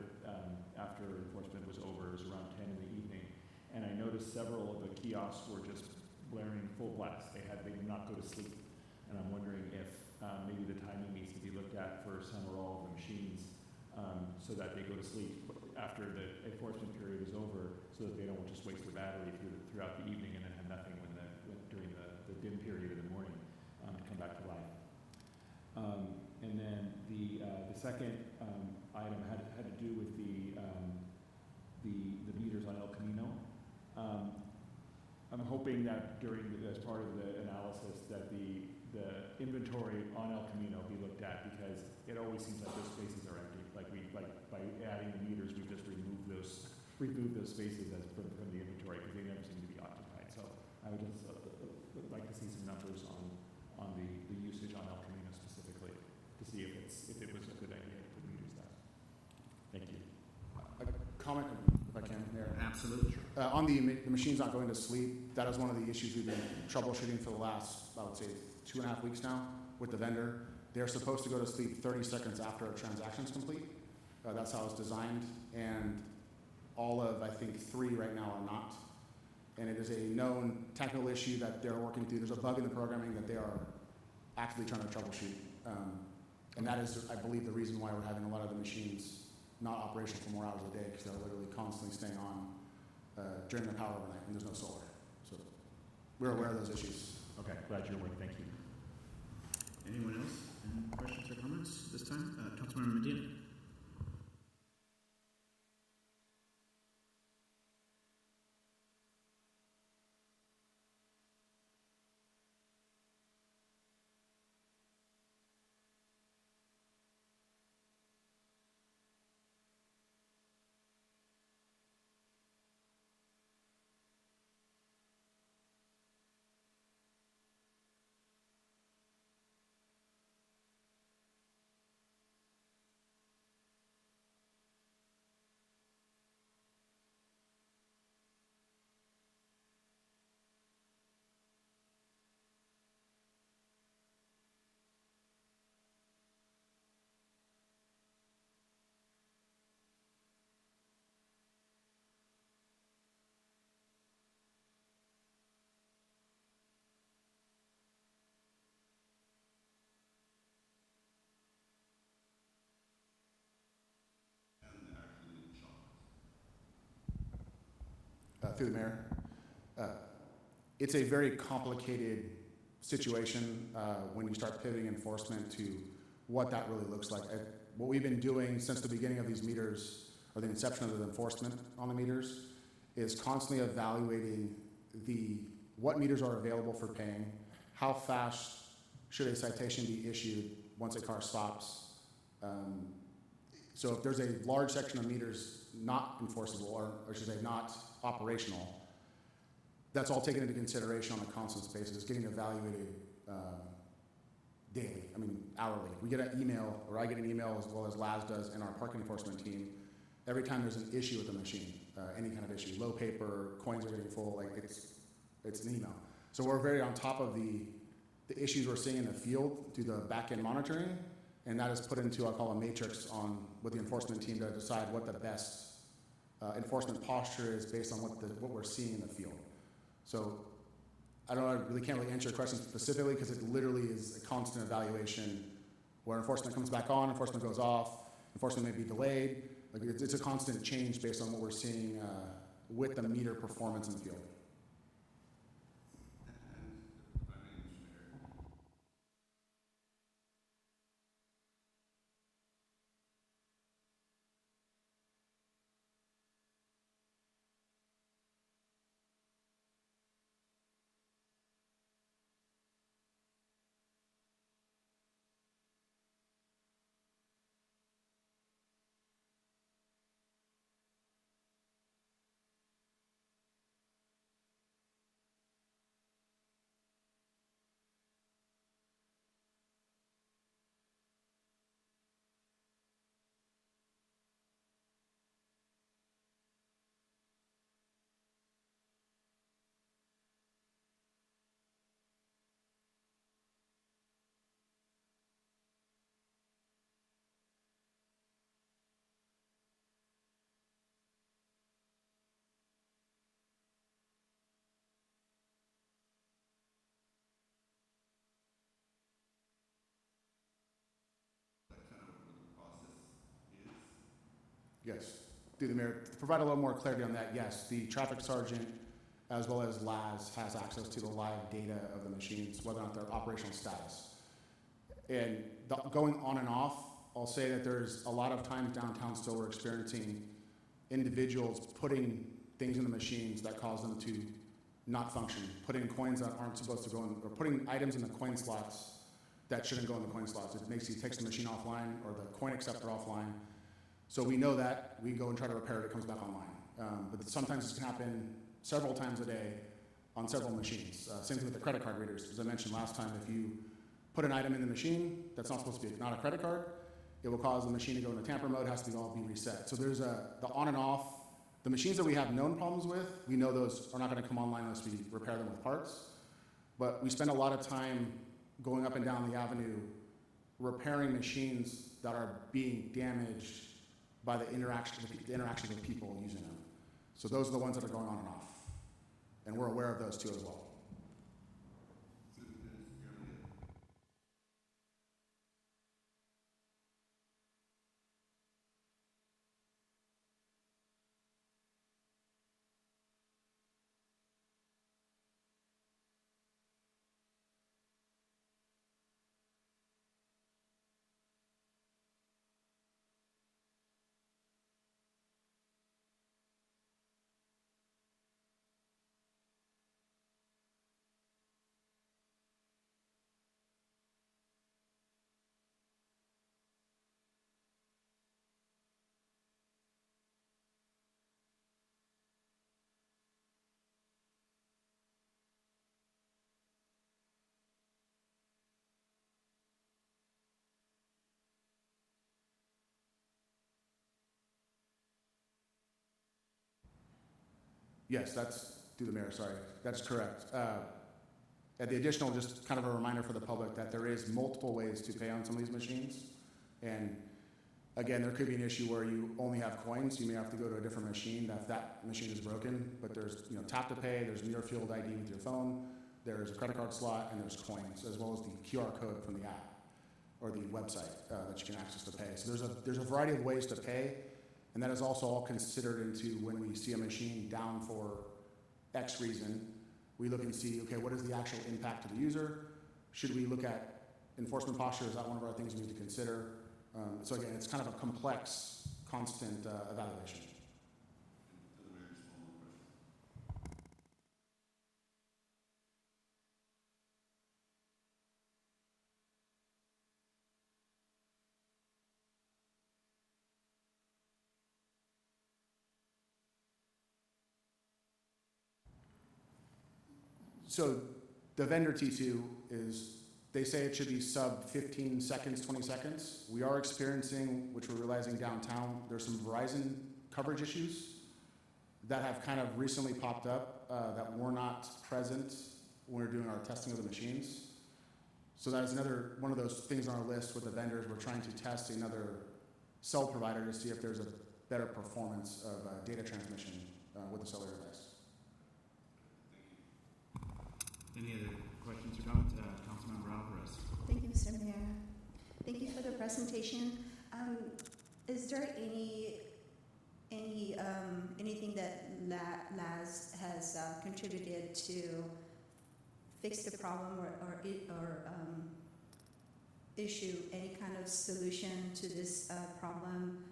enforcement was over. It was around 10 in the evening, and I noticed several of the kiosks were just blaring full blast. They did not go to sleep, and I'm wondering if maybe the timing needs to be looked at for some or all of the machines so that they go to sleep after the enforcement period is over, so that they don't just waste their battery throughout the evening and then have nothing during the dim period in the morning to come back to life. And then the second item had to do with the meters on El Camino. I'm hoping that as part of the analysis that the inventory on El Camino be looked at, because it always seems like those spaces are empty. Like by adding the meters, we just remove those spaces from the inventory because they never seem to be occupied. So I would just like to see some numbers on the usage on El Camino specifically to see if it was a good idea to put meters there. Thank you. A comment, if I can, Mayor. Absolutely. On the machines not going to sleep, that is one of the issues we've been troubleshooting for the last, I would say, 2.5 weeks now with the vendor. They're supposed to go to sleep 30 seconds after a transaction is complete. That's how it's designed, and all of, I think, 3 right now are not. And it is a known technical issue that they're working through. There's a bug in the programming that they are actively trying to troubleshoot. And that is, I believe, the reason why we're having a lot of the machines not operational for more hours a day, because they're literally constantly staying on during the power overnight, and there's no solar. So we're aware of those issues. Okay, glad you're aware. Thank you. Anyone else? Any questions or comments this time? Councilmember Medina. Through the mayor. It's a very complicated situation when you start pivoting enforcement to what that really looks like. What we've been doing since the beginning of these meters, or the inception of the enforcement on the meters, is constantly evaluating what meters are available for paying, how fast should a citation be issued once a car stops. So if there's a large section of meters not enforceable, or I should say not operational, that's all taken into consideration on a constant basis, getting evaluated daily, hourly. We get an email, or I get an email as well as Laz does in our parking enforcement team, every time there's an issue with the machine, any kind of issue, low paper, coins are getting full, it's an email. So we're very on top of the issues we're seeing in the field through the back-end monitoring, and that is put into, I'll call a matrix with the enforcement team to decide what the best enforcement posture is based on what we're seeing in the field. So I can't really answer your question specifically because it literally is a constant evaluation where enforcement comes back on, enforcement goes off, enforcement may be delayed. It's a constant change based on what we're seeing with the meter performance in the field. Yes, through the mayor. To provide a little more clarity on that, yes, the traffic sergeant as well as Laz has access to the live data of the machines, whether or not their operational status. And going on and off, I'll say that there's a lot of times downtown still we're experiencing individuals putting things in the machines that cause them to not function, putting coins that aren't supposed to go in, or putting items in the coin slots that shouldn't go in the coin slots. It takes the machine offline or the coin acceptor offline. So we know that, we go and try to repair it, it comes back online. But sometimes this can happen several times a day on several machines. Same thing with the credit card readers. As I mentioned last time, if you put an item in the machine that's not supposed to be not a credit card, it will cause the machine to go into tamper mode, has to all be reset. So there's the on and off. The machines that we have known problems with, we know those are not going to come online unless we repair them with parts. But we spend a lot of time going up and down the avenue repairing machines that are being damaged by the interaction with people using them. So those are the ones that are going on and off. And we're aware of those too as well. Yes, that's through the mayor, sorry. That's correct. The additional, just kind of a reminder for the public that there is multiple ways to pay on some of these machines. And again, there could be an issue where you only have coins. You may have to go to a different machine if that machine is broken. But there's tap to pay, there's near field ID with your phone, there's a credit card slot, and there's coins, as well as the QR code from the app or the website that you can access to pay. So there's a variety of ways to pay. And that is also all considered into when we see a machine down for X reason. We look and see, okay, what is the actual impact to the user? Should we look at enforcement posture? Is that one of our things we need to consider? So again, it's kind of a complex, constant evaluation. So the vendor T2 is, they say it should be sub 15 seconds, 20 seconds. We are experiencing, which we're realizing downtown, there's some Verizon coverage issues that have kind of recently popped up that were not present when we were doing our testing of the machines. So that is another one of those things on our list with the vendors. We're trying to test another cell provider to see if there's a better performance of data transmission with the cellular device. Any other questions or comments? Councilmember Alvarez. Thank you, Mr. Mayor. Thank you for the presentation. Is there anything that LAS has contributed to fix the problem or issue any kind of solution to this problem?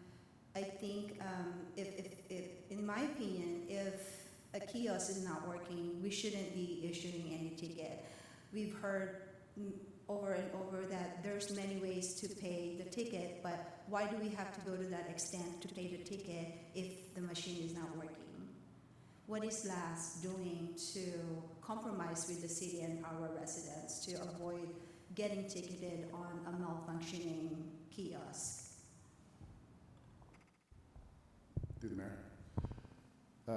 I think, if in my opinion, if a kiosk is not working, we shouldn't be issuing any ticket. We've heard over and over that there's many ways to pay the ticket, but why do we have to go to that extent to pay the ticket if the machine is not working? What is LAS doing to compromise with the city and our residents to avoid getting ticketed on a malfunctioning kiosk? Through the mayor.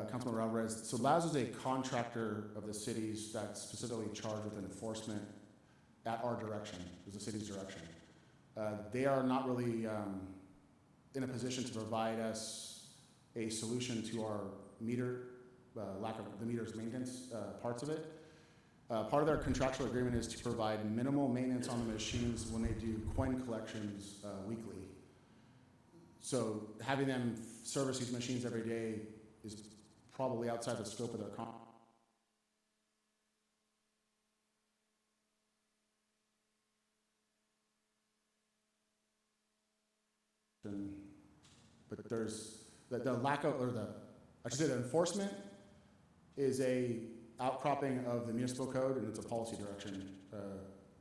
Councilman Alvarez, so LAS is a contractor of the cities that's specifically charged with enforcement at our direction, is the city's direction. They are not really in a position to provide us a solution to our meter, lack of the meter's maintenance parts of it. Part of their contractual agreement is to provide minimal maintenance on the machines when they do coin collections weekly. So having them service these machines every day is probably outside the scope of their contract. But there's the lack of, or I should say the enforcement is a outcropping of the municipal code, and it's a policy direction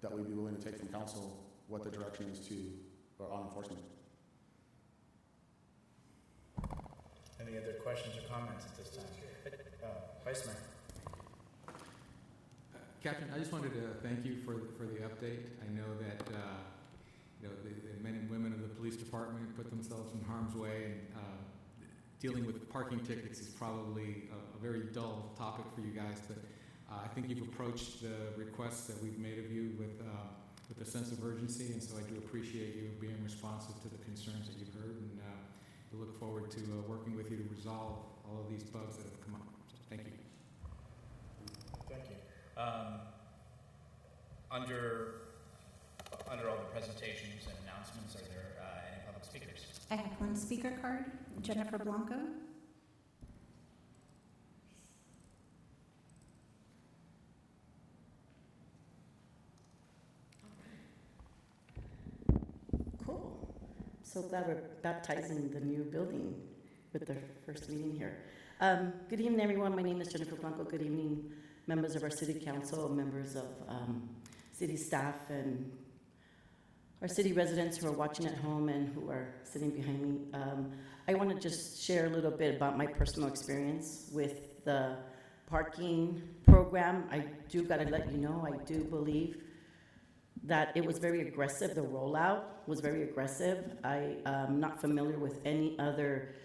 that we'd be willing to take from council, what the direction is on enforcement. Any other questions or comments at this time? Vice Mayor. Captain, I just wanted to thank you for the update. I know that the men and women of the police department put themselves in harm's way, and dealing with parking tickets is probably a very dull topic for you guys. But I think you've approached the requests that we've made of you with a sense of urgency, and so I do appreciate you being responsive to the concerns that you've heard, and we look forward to working with you to resolve all of these bugs that have come up. So thank you. Thank you. Under all the presentations and announcements, are there any public speakers? I have one speaker card, Jennifer Blanco. Cool. So glad we're baptizing the new building with the first meeting here. Good evening, everyone. My name is Jennifer Blanco. Good evening, members of our city council, members of city staff, and our city residents who are watching at home and who are sitting behind me. I want to just share a little bit about my personal experience with the parking program. I do got to let you know, I do believe that it was very aggressive. The rollout was very aggressive. I am not familiar with any other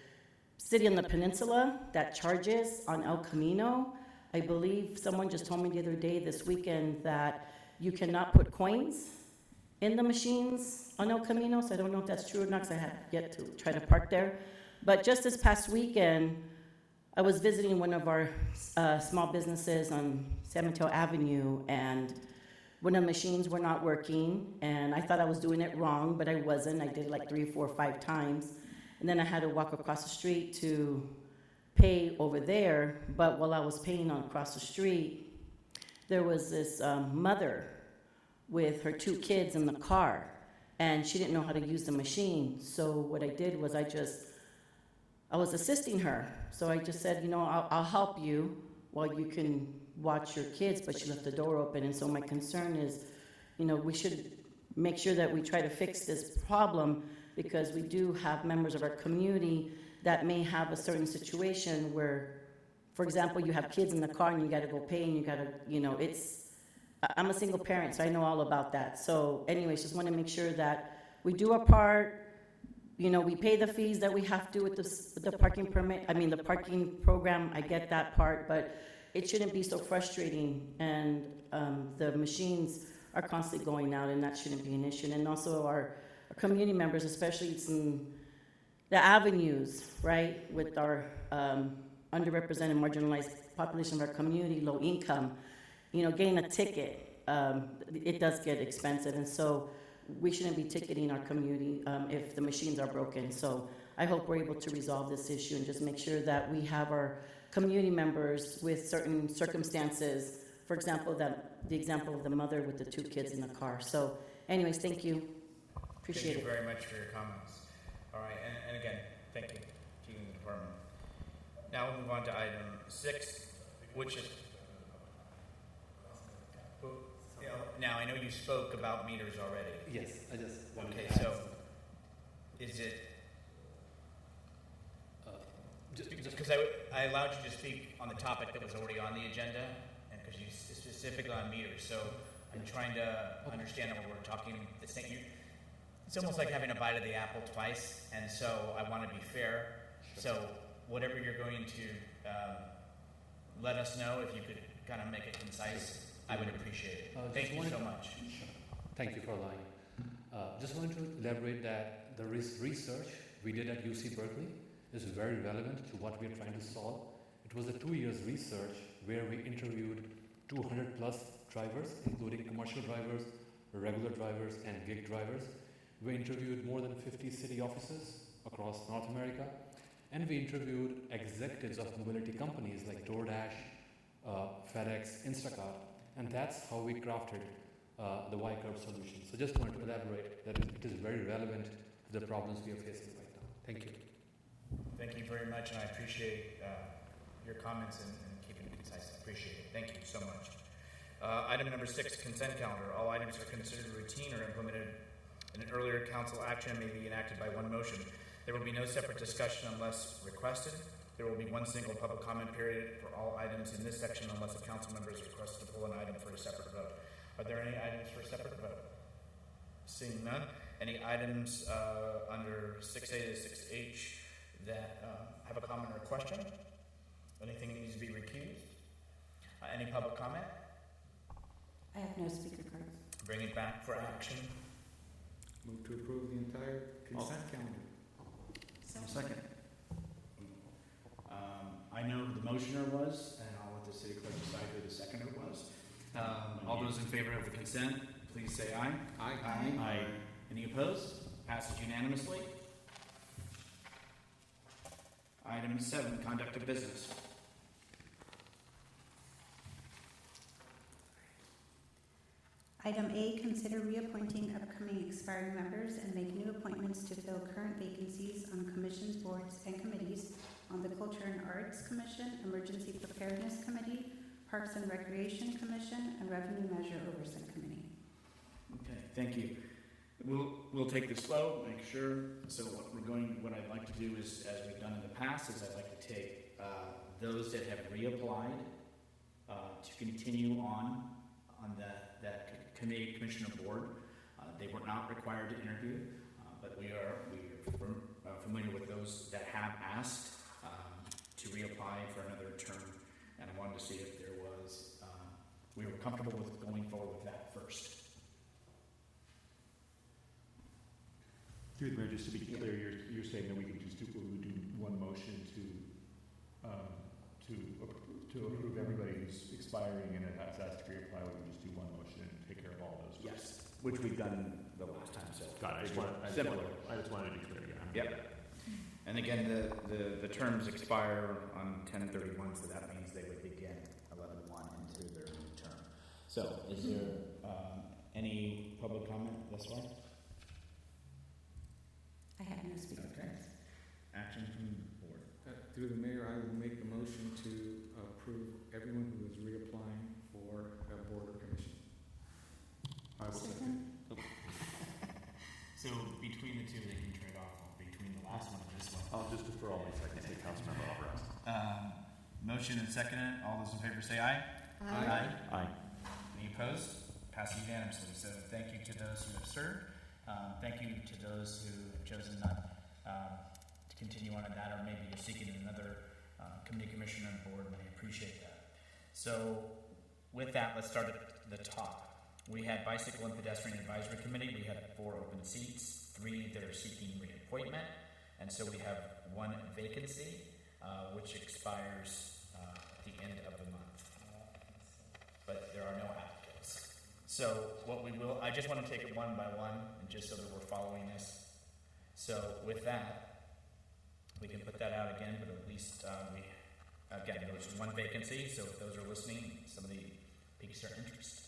city on the peninsula that charges on El Camino. I believe someone just told me the other day, this weekend, that you cannot put coins in the machines on El Camino, so I don't know if that's true or not, because I have yet to try to park there. But just this past weekend, I was visiting one of our small businesses on San Mateo Avenue, and one of the machines were not working, and I thought I was doing it wrong, but I wasn't. I did it like 3, 4, 5 times, and then I had to walk across the street to pay over there. But while I was paying across the street, there was this mother with her 2 kids in the car, and she didn't know how to use the machine. So what I did was I was assisting her. So I just said, I'll help you while you can watch your kids, but she left the door open. And so my concern is, we should make sure that we try to fix this problem, because we do have members of our community that may have a certain situation where, for example, you have kids in the car and you got to go pay, and you got to, I'm a single parent, so I know all about that. So anyways, just want to make sure that we do our part. We pay the fees that we have to with the parking permit, the parking program. I get that part, but it shouldn't be so frustrating. And the machines are constantly going out, and that shouldn't be an issue. And also our community members, especially in the avenues, right, with our underrepresented, marginalized population of our community, low income, getting a ticket, it does get expensive. And so we shouldn't be ticketing our community if the machines are broken. So I hope we're able to resolve this issue and just make sure that we have our community members with certain circumstances. For example, the example of the mother with the 2 kids in the car. So anyways, thank you. Appreciate it. Thank you very much for your comments. All right, and again, thank you to you and the department. Now we'll move on to item 6, which is... Now, I know you spoke about meters already. Yes, I just wanted Okay, to add so some. is it... Just Because I allowed you to speak on the topic that was already on the agenda, and because you specifically on meters, so I'm trying to understand what we're talking. It's almost like having a bite of the apple twice, and so I want to be fair. So whatever you're going to let us know, if you could kind of make it concise, I would appreciate it. Thank you so much. Thank you for allowing. Just wanted to elaborate that the research we did at UC Berkeley is very relevant to what we are trying to solve. It was a 2 years research where we interviewed 200 plus drivers, including commercial drivers, regular drivers, and gig drivers. We interviewed more than 50 city offices across North America, and we interviewed executives of mobility companies like DoorDash, FedEx, Instacart, and that's how we crafted the Y-curve solution. So just wanted to elaborate that it is very relevant to the problems we are facing right now. Thank you. Thank you very much, and I appreciate your comments and keeping it concise. I appreciate it. Thank you so much. Item number 6, consent calendar. All items are considered routine or implemented in an earlier council action may be enacted by one motion. There will be no separate discussion unless requested. There will be one single public comment period for all items in this section unless a council member is requested to pull an item for a separate vote. Are there any items for a separate vote? Seeing none. Any items under 6A to 6H that have a comment or a question? Anything that needs to be recused? Any public comment? I have no speaker cards. Bring it back for action. Move to approve the entire consent calendar. Second. I know who the motioner was, and I'll let the city clerk decide who the seconder was. All those in favor of the consent, please say aye. Aye. Aye. Any opposed? Passes unanimously. Item 7, conduct of business. Item A, consider reappointing upcoming expiring members and make new appointments to fill current vacancies on commissions, boards, and committees on the Culture and Arts Commission, Emergency Preparedness Committee, Parks and Recreation Commission, and Revenue Measure Oversight Committee. Okay, thank you. We'll take this slow, make sure. So what I'd like to do is, as we've done in the past, is I'd like to take those that have reapplied to continue on that committee, commissioner, board. They were not required to interview, but we are familiar with those that have asked to reapply for another term, and I wanted to see if there was we were comfortable with going forward with that first. Through the mayor, just to be clear, you're saying that we could just do one motion to approve everybody who's expiring and has asked to reapply. We can just do one motion and take care of all those. Yes, which we've done the last time. So got it. I just wanted to be clear. Yeah. Yep. And again, the terms expire on 10/31, so that means they would begin 11/1 into their new term. So, is there any public comment thus far? I have no speaker. Okay. Action from the board. Through the mayor, I will make the motion to approve everyone who is reapplying for a board or commission. I will second. So between the two, they can trade off between the last one and this one. I'll just defer all my seconds to Councilmember Alvarez. Motion and second. All those in favor say aye. Aye. Aye. Any opposed? Passed unanimously. So thank you to those who have served. Thank you to those who have chosen not to continue on in that, or maybe you're seeking another committee, commission, and board, and I appreciate that. So with that, let's start at the top. We had Bicycle and Pedestrian Advisory Committee. We had 4 open seats, 3 that are seeking reappointment, and so we have 1 vacancy, which expires at the end of the month. But there are no applicants. So what we will, I just want to take it one by one, and just so that we're following this. So with that, we can put that out again, but at least again, there was 1 vacancy, so if those are listening, somebody piques their interest.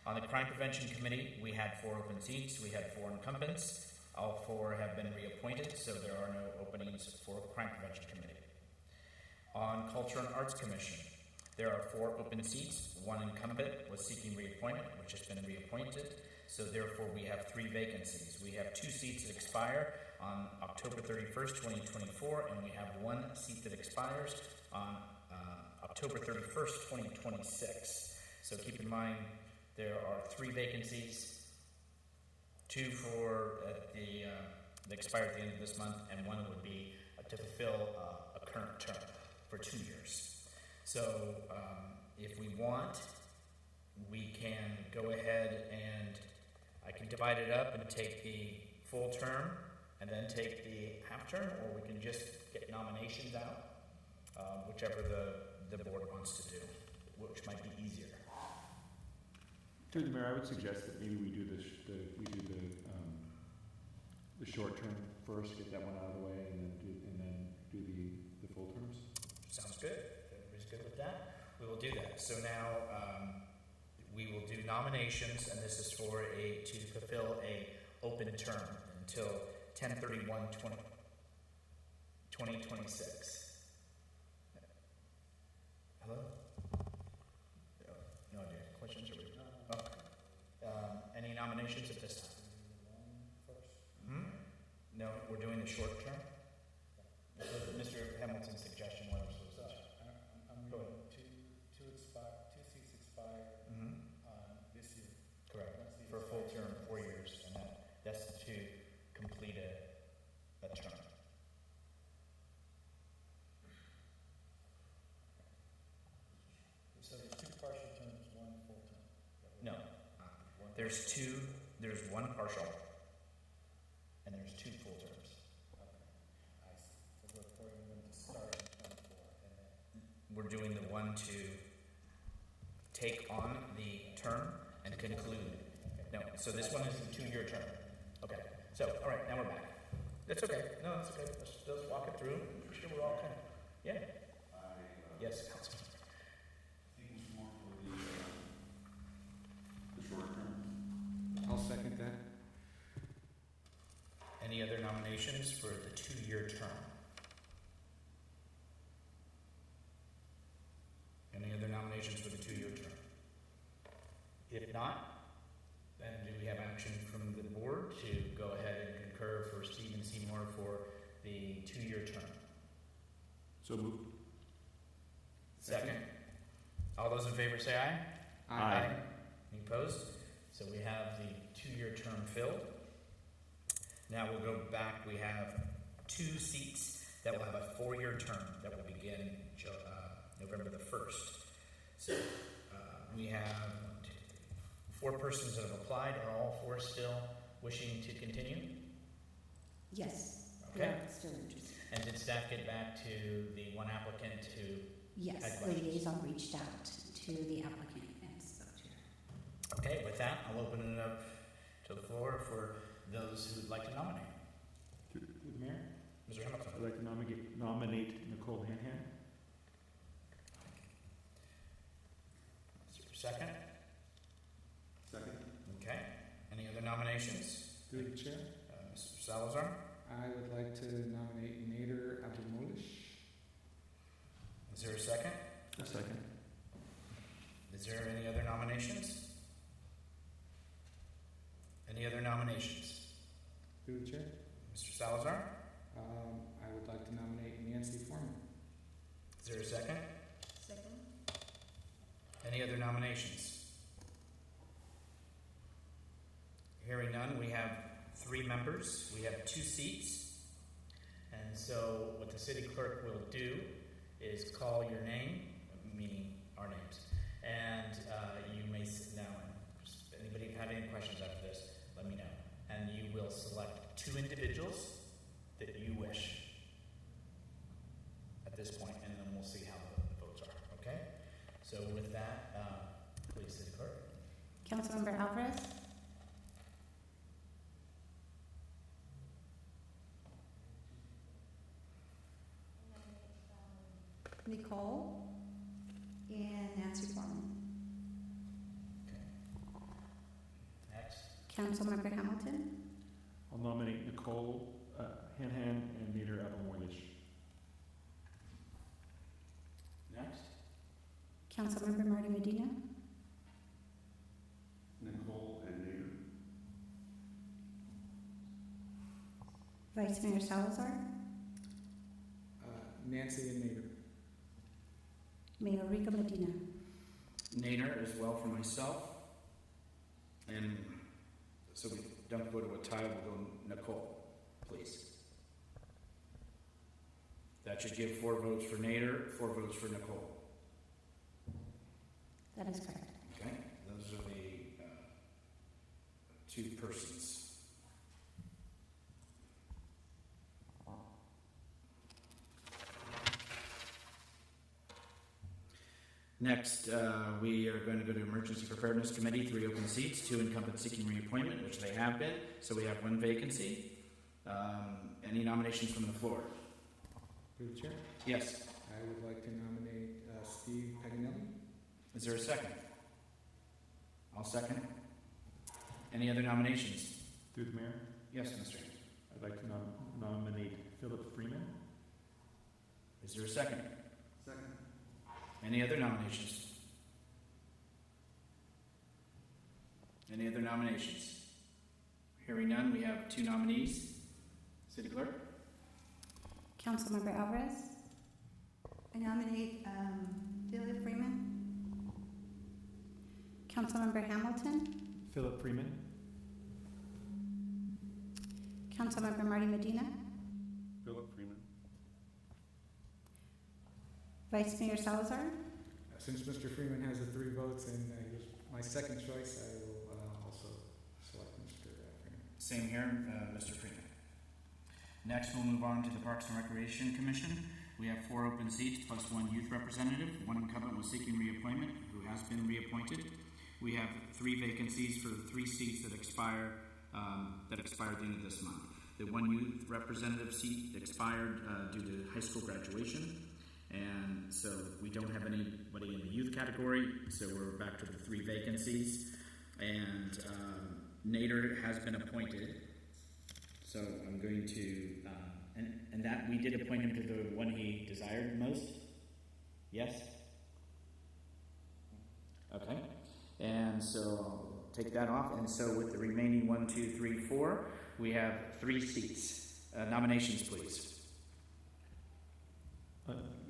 On the Crime Prevention Committee, we had 4 open seats. We had 4 incumbents. All 4 have been reappointed, so there are no openings for the Crime Prevention Committee. On Culture and Arts Commission, there are 4 open seats. 1 incumbent was seeking reappointment, which has been reappointed. So therefore, we have 3 vacancies. We have 2 seats that expire on October 31st, 2024, and we have 1 seat that expires on October 31st, 2026. So keep in mind, there are 3 vacancies, 2 for that expire at the end of this month, and 1 would be to fulfill a current term for 2 years. So if we want, we can go ahead and I can divide it up and take the full term and then take the half term, or we can just get nominations out, whichever the board wants to do, which might be easier. Through the mayor, I would suggest that maybe we do the short term first, get that one out of the way, and then do the full terms. Sounds good. Everybody's good with that? We will do that. So now we will do nominations, and this is for to fulfill a open term until 10/31/2026. Hello? No idea. Questions? Any nominations at this time? No, we're doing the short term. Mr. Hamilton's suggestion was I'm go ahead. two seats expire this year. Correct. For a full term, 4 years, and that's to complete a term. So there's 2 partial terms, 1 full term. No, there's 1 partial, and there's 2 full terms. Okay, I see. So we're reporting them to start in 24, and then We're doing the one to take on the term and conclude. No, so this one is a 2-year term. Okay, so, all right, now we're back. That's okay. No, that's okay. Let's walk it through. I'm sure we're all kind of, yeah? Yes, Councilman. I think it's more for the short term. I'll second that. Any other nominations for the 2-year term? Any other nominations for the 2-year term? If not, then do we have action from the board to go ahead and concur for Stephen Seymour for the 2-year term? So moved. Second. All those in favor say aye. Aye. Any opposed? So we have the 2-year term filled. Now we'll go back. We have 2 seats that will have a 4-year term that will begin November the 1st. So we have 4 persons that have applied. Are all 4 still wishing to continue? Yes. Okay. Yeah, still interested. And did staff get back to the 1 applicant who Yes, had the questions? liaison reached out to the applicant and spoke to her. Okay, with that, I'll open it up to the floor for those who would like to nominate. Through the mayor, Mr. Hamilton. I'd like to nominate Nicole Hanhan. Second. nominations? Through the chair, Mr. Salazar? I would like to nominate Nader Abdulmolish. Is there a second? A second. Is there any other nominations? Any other nominations? Through the chair, Mr. Salazar? I would like to nominate Nancy Foreman. Is there a second? Second. Any other nominations? Hearing none, we have 3 members. We have 2 seats. And so what the city clerk will do is call your name, meaning our names, and you may sit down. Anybody have any questions after this, let me know. And you will select 2 individuals that you wish at this point, and then we'll see how the votes are, okay? So with that, please, city clerk. Councilmember Alvarez? Nicole and Nancy Foreman. Next. Councilmember Hamilton. I'll nominate Nicole Hanhan and Nader Abdulmolish. Next. Councilmember Marty Medina. Nicole and Nader. Vice Mayor Salazar. Nancy and Nader. Mayor Rico Medina. Nader as well for myself. And so we don't go to a tie, we'll go Nicole, please. That should give 4 votes for Nader, 4 votes for Nicole. That is correct. Okay, those are the 2 persons. Next, we are going to go to Emergency Preparedness Committee, 3 open seats, 2 incumbents seeking reappointment, which they have been. So we have 1 vacancy. Any nominations from the floor? Through the chair, Yes. I would like to nominate Steve Paganelli. Is there a second? I'll second. Any other nominations? Through the mayor, Yes, Mr. I'd like to nominate Philip Freeman. Is there a second? Second. Any other nominations? Any other nominations? Hearing none, we have 2 nominees. City Clerk? Councilmember Alvarez. I nominate Philip Freeman. Councilmember Hamilton. Philip Freeman. Councilmember Marty Medina. Philip Freeman. Vice Mayor Salazar. Since Mr. Freeman has the 3 votes and he was my second choice, I will also select Mr. Freeman. Same here, Mr. Freeman. Next, we'll move on to the Parks and Recreation Commission. We have 4 open seats plus 1 youth representative. 1 incumbent was seeking reappointment, who has been reappointed. We have 3 vacancies for 3 seats that expire at the end of this month. The 1 youth representative seat expired due to high school graduation, and so we don't have anybody in the youth category, so we're back to the 3 vacancies. And Nader has been appointed, so I'm going to, and that we did appoint him to the one he desired most? Yes? Okay, and so I'll take that off, and so with the remaining 1, 2, 3, 4, we have 3 seats. Nominations, please.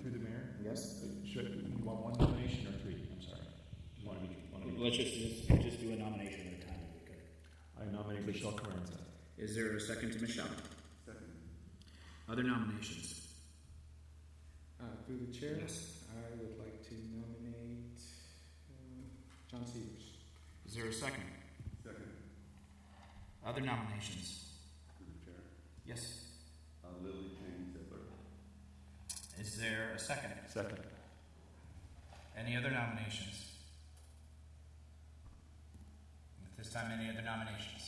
Through the mayor? Yes? You want 1 nomination or 3? I'm sorry. You want to be Let's just do a nomination at a time if we could. I nominate Michelle Carranza. Is there a second to Michelle? Second. Other nominations? Through the chair, Yes. I would like to nominate John Severs. Is there a second? Second. Other nominations? Through the chair. Yes. Lily Jane Ziegler. Is there a second? Second. Any other nominations? At this time, any other nominations?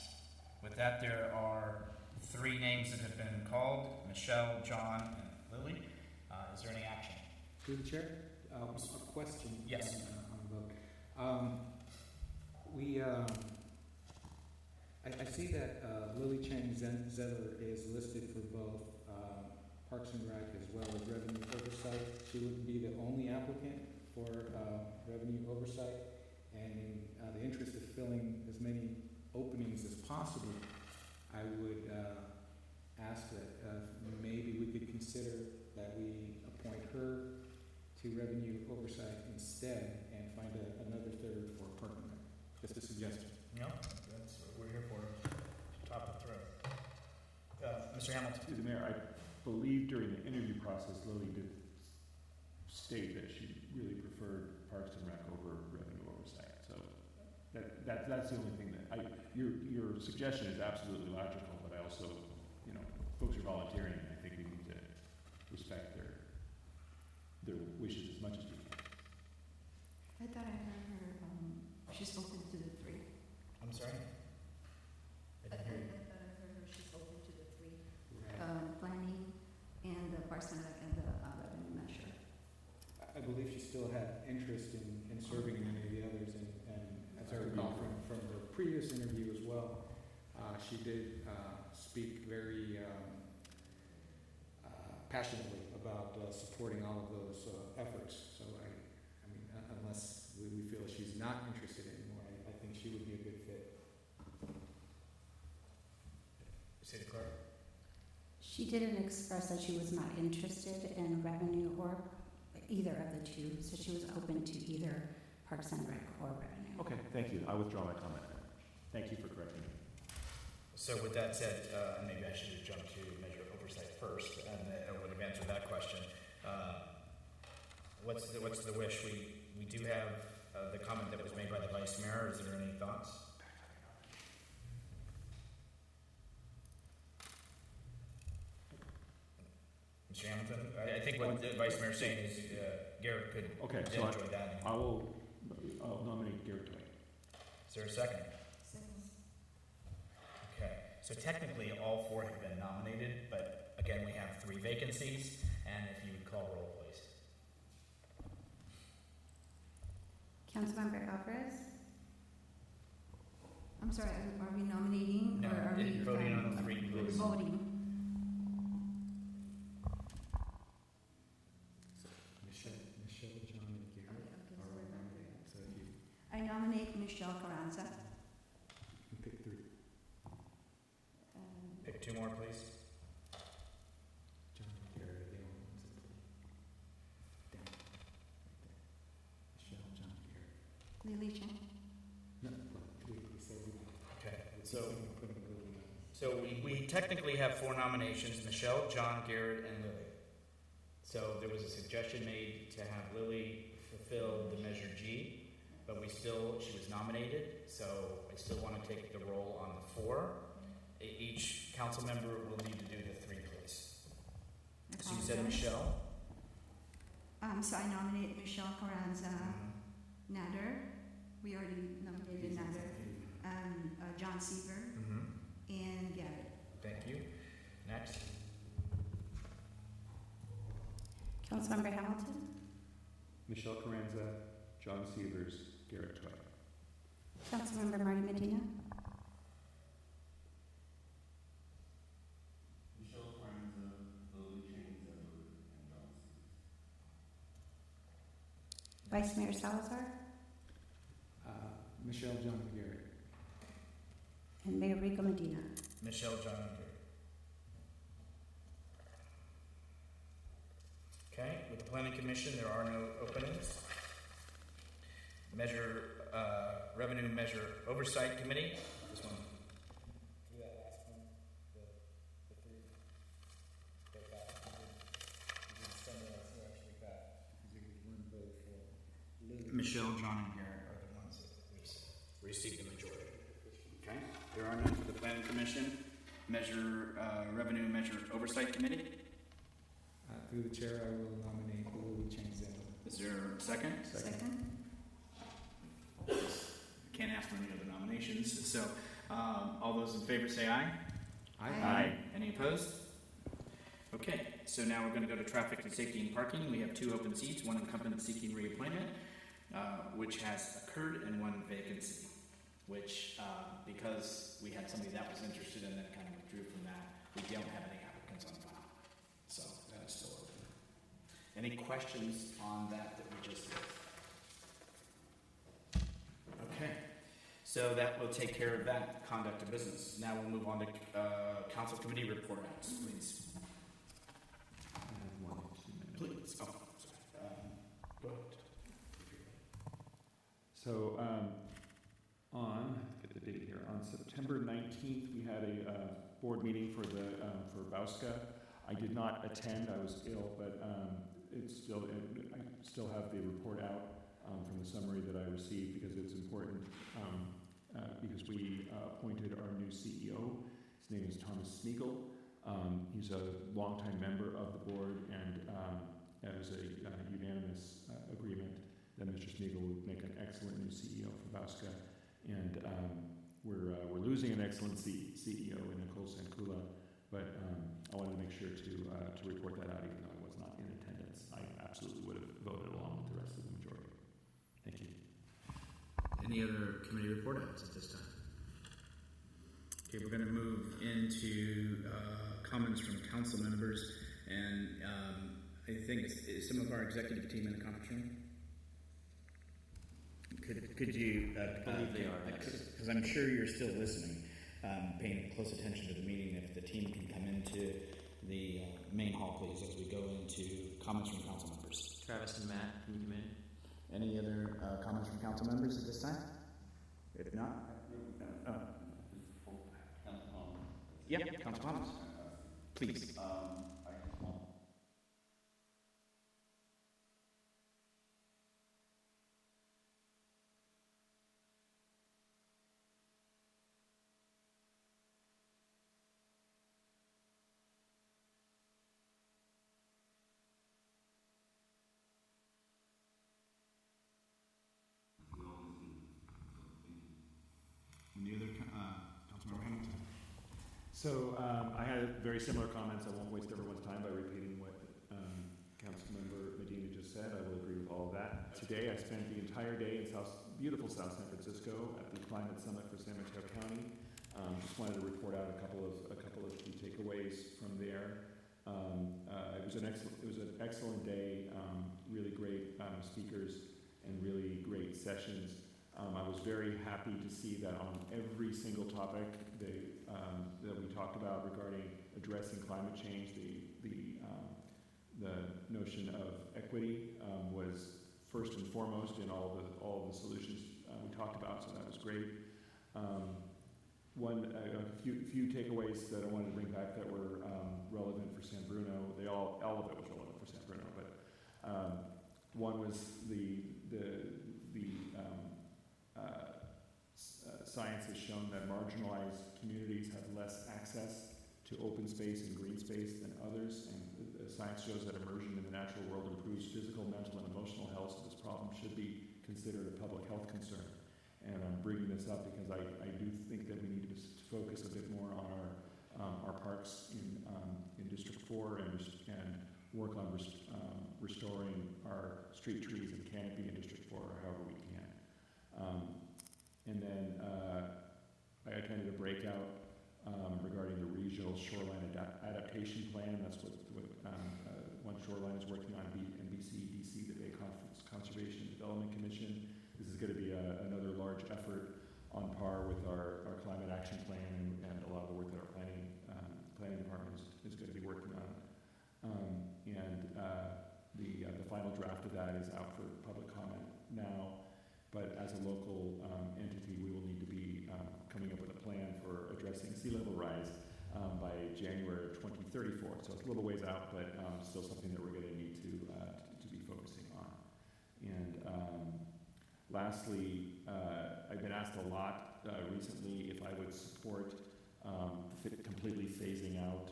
With that, there are 3 names that have been called: Michelle, John, and Lily. Is there any action? Through the chair, a question. Yes. On the vote. I see that Lily Chang Zeller is listed for both Parks and Rec as well as Revenue Oversight. She would be the only applicant for Revenue Oversight. And in the interest of filling as many openings as possible, I would ask that maybe we could consider that we appoint her to Revenue Oversight instead and find another third for Park and Rec. Just a suggestion. No, that's what we're here for, to talk it through. Mr. Hamilton? Through the mayor, I believe during the interview process, Lily did state that she really preferred Parks and Rec over Revenue Oversight. So that's the only thing that your suggestion is absolutely logical, but I also, folks are volunteering, and I think we need to respect their wishes as much as we can. I thought I heard her, she's open to the three. I'm sorry? I didn't hear you. I thought I heard her, she's open to the three. Planning and the Parks and Rec and the revenue measure. I believe she still had interest in serving in any of the others, and as I recall from the previous interview as well, she did speak very passionately about supporting all of those efforts. So I mean, unless we feel she's not interested anymore, I think she would be a good fit. City Clerk? She didn't express that she was not interested in revenue or either of the two, so she was open to either Parks and Rec or revenue. Okay, thank you. I withdraw my comment then. Thank you for correcting me. So with that said, and maybe I should have jumped to measure oversight first, and I would have answered that question. What's the wish? We do have the comment that was made by the Vice Mayor. Is there any thoughts? Mr. Hamilton, I think what the Vice Mayor is saying is Garrett could enjoy that. I'll nominate Garrett Twain. Is there a second? Second. Okay, so technically all four have been nominated, but again, we have 3 vacancies, and if you would call roll, please. Councilmember Alvarez? I'm sorry, are we nominating No, or are we voting on 3, please. voting? Michelle, John, and Garrett Okay, are nominated. So if you I nominate Michelle Carranza. can pick 3. Pick 2 more, please. John and Garrett are the only ones that play. Down. Right there. Michelle, John, Garrett. Lily Chang. No, we said we Okay, putting Lily on. so we technically have 4 nominations, Michelle, John, Garrett, and Lily. So there was a suggestion made to have Lily fulfill the measure G, but she was nominated, so I still want to take the role on the 4. Each council member will need to do the 3, please. So you said Michelle? So I nominate Michelle Carranza, Nader. We already nominated Nader. John Seaver and Garrett. Thank you. Next. Councilmember Hamilton? Michelle Carranza, John Sievers, Garrett Twain. Councilmember Marty Medina? Michelle Carranza, Lily Chang Zeller, and John Sears. Vice Mayor Salazar? Michelle, John, and Garrett. And Mayor Rico Medina? Michelle, John, and Garrett. Okay, with the Planning Commission, there are no openings. Revenue Measure Oversight Committee. This one. Do that last one. The 3. Take that. You did summarize who actually got. One vote for Lily. Michelle, John, and Garrett are the ones that received the majority. Okay, there are none for the Planning Commission. Revenue Measure Oversight Committee. Through the chair, I will nominate Lily Chang Zeller. Is there a second? Second. Can't ask for any other nominations. So, all those in favor say aye. Aye. Any opposed? Okay, so now we're going to go to Traffic and Safety and Parking. We have 2 open seats, 1 incumbent seeking reappointment, which has occurred, and 1 vacancy, which because we had somebody that was interested and then kind of withdrew from that. We don't have any applicants on file, so that is still open. Any questions on that we just did? Okay, so that will take care of that conduct of business. Now we'll move on to council committee report outs, please. Please. Oh, sorry. Go ahead. So get the date here. On September 19th, we had a board meeting for Bauska. I did not attend. I was ill, but I still have the report out from the summary that I received because it's important because we appointed our new CEO. His name is Thomas Smeagol. He's a longtime member of the board, and it was a unanimous agreement that Mr. Smeagol would make an excellent new CEO for Bauska. And we're losing an excellent CEO in Nicole Sankula, but I wanted to make sure to report that out even though I was not in attendance. I absolutely would have voted along with the rest of the majority. Thank you. Any other committee report outs at this time? Okay, we're going to move into comments from council members, and I think is some of our executive team in the conference room. Could you, because I'm sure you're still listening, paying close attention to the meeting, if the team can come into the main hall, please, as we go into comments from council members. Travis and Matt, can you come in? Any other comments from council members at this time? If not, yep, council comments. Please. Any other Councilmember Hamilton? So I had very similar comments. I won't waste everyone's time by repeating what Councilmember Medina just said. I will agree with all of that. Today I spent the entire day in beautiful South San Francisco at the Climate Summit for San Mateo County. Just wanted to report out a couple of key takeaways from there. It was an excellent day. Really great speakers and really great sessions. I was very happy to see that on every single topic that we talked about regarding addressing climate change, the notion of equity was first and foremost in all of the solutions we talked about. So that was great. A few takeaways that I wanted to bring back that were relevant for San Bruno. All of it was relevant for San Bruno, but one was the science has shown that marginalized communities have less access to open space and green space than others, and science shows that immersion in the natural world improves physical, mental, and emotional health, so this problem should be considered a public health concern. And I'm bringing this up because I do think that we need to focus a bit more on our parks in District 4 and work on restoring our street trees and canopy in District 4 however we can. And then I attended a breakout regarding the regional shoreline adaptation plan. That's what One Shoreline is working on, and BCDC, the Bay Conservation Development Commission. This is going to be another large effort on par with our climate action plan and a lot of the work that our planning department is going to be working on. The final draft of that is out for public comment now. But as a local entity, we will need to be coming up with a plan for addressing sea level rise by January of 2034. So it's a little ways out, but still something that we're going to need to be focusing on. And lastly, I've been asked a lot recently if I would support completely phasing out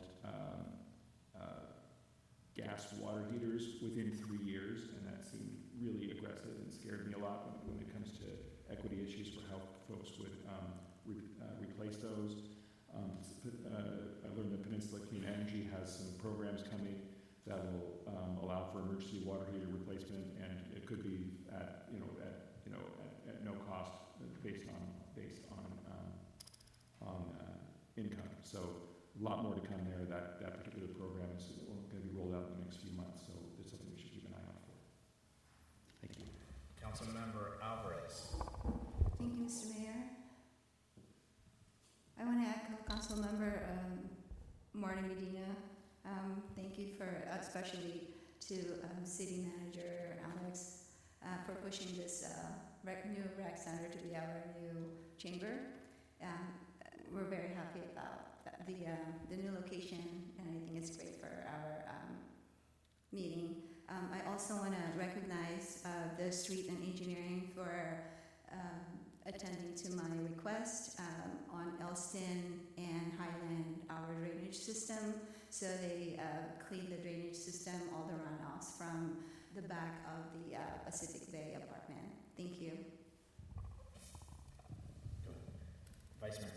gas water heaters within 3 years, and that seemed really aggressive and scared me a lot when it comes to equity issues for how folks would replace those. I learned that Peninsula Clean Energy has some programs coming that will allow for emergency water heater replacement, and it could be at no cost based on So a lot more to come there. That particular program is going to be rolled out in the next few months, so it's something we should keep an eye out for. Thank you. Councilmember Alvarez. Thank you, Mr. Mayor. I want to echo Councilmember Martin Medina. Thank you for, especially to City Manager Alex, for pushing this new rec center to be our new chamber. We're very happy about the new location, and I think it's great for our meeting. I also want to recognize the street and engineering for attending to my request on Elston and Highland, our drainage system. So they cleaned the drainage system, all the runoffs from the back of the Pacific Bay apartment. Thank you. Vice Mayor.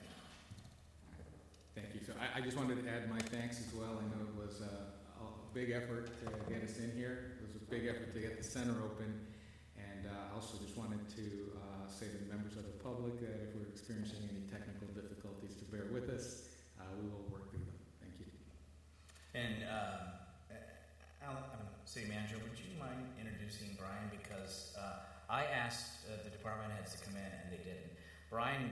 Thank you. So I just wanted to add my thanks as well. I know it was a big effort to get us in here. It was a big effort to get the center open. And I also just wanted to say to the members of the public that if we're experiencing any technical difficulties, to bear with us. We will work through them. Thank you. And City Manager, would you mind introducing Brian? Because I asked the department heads to come in and they didn't. Brian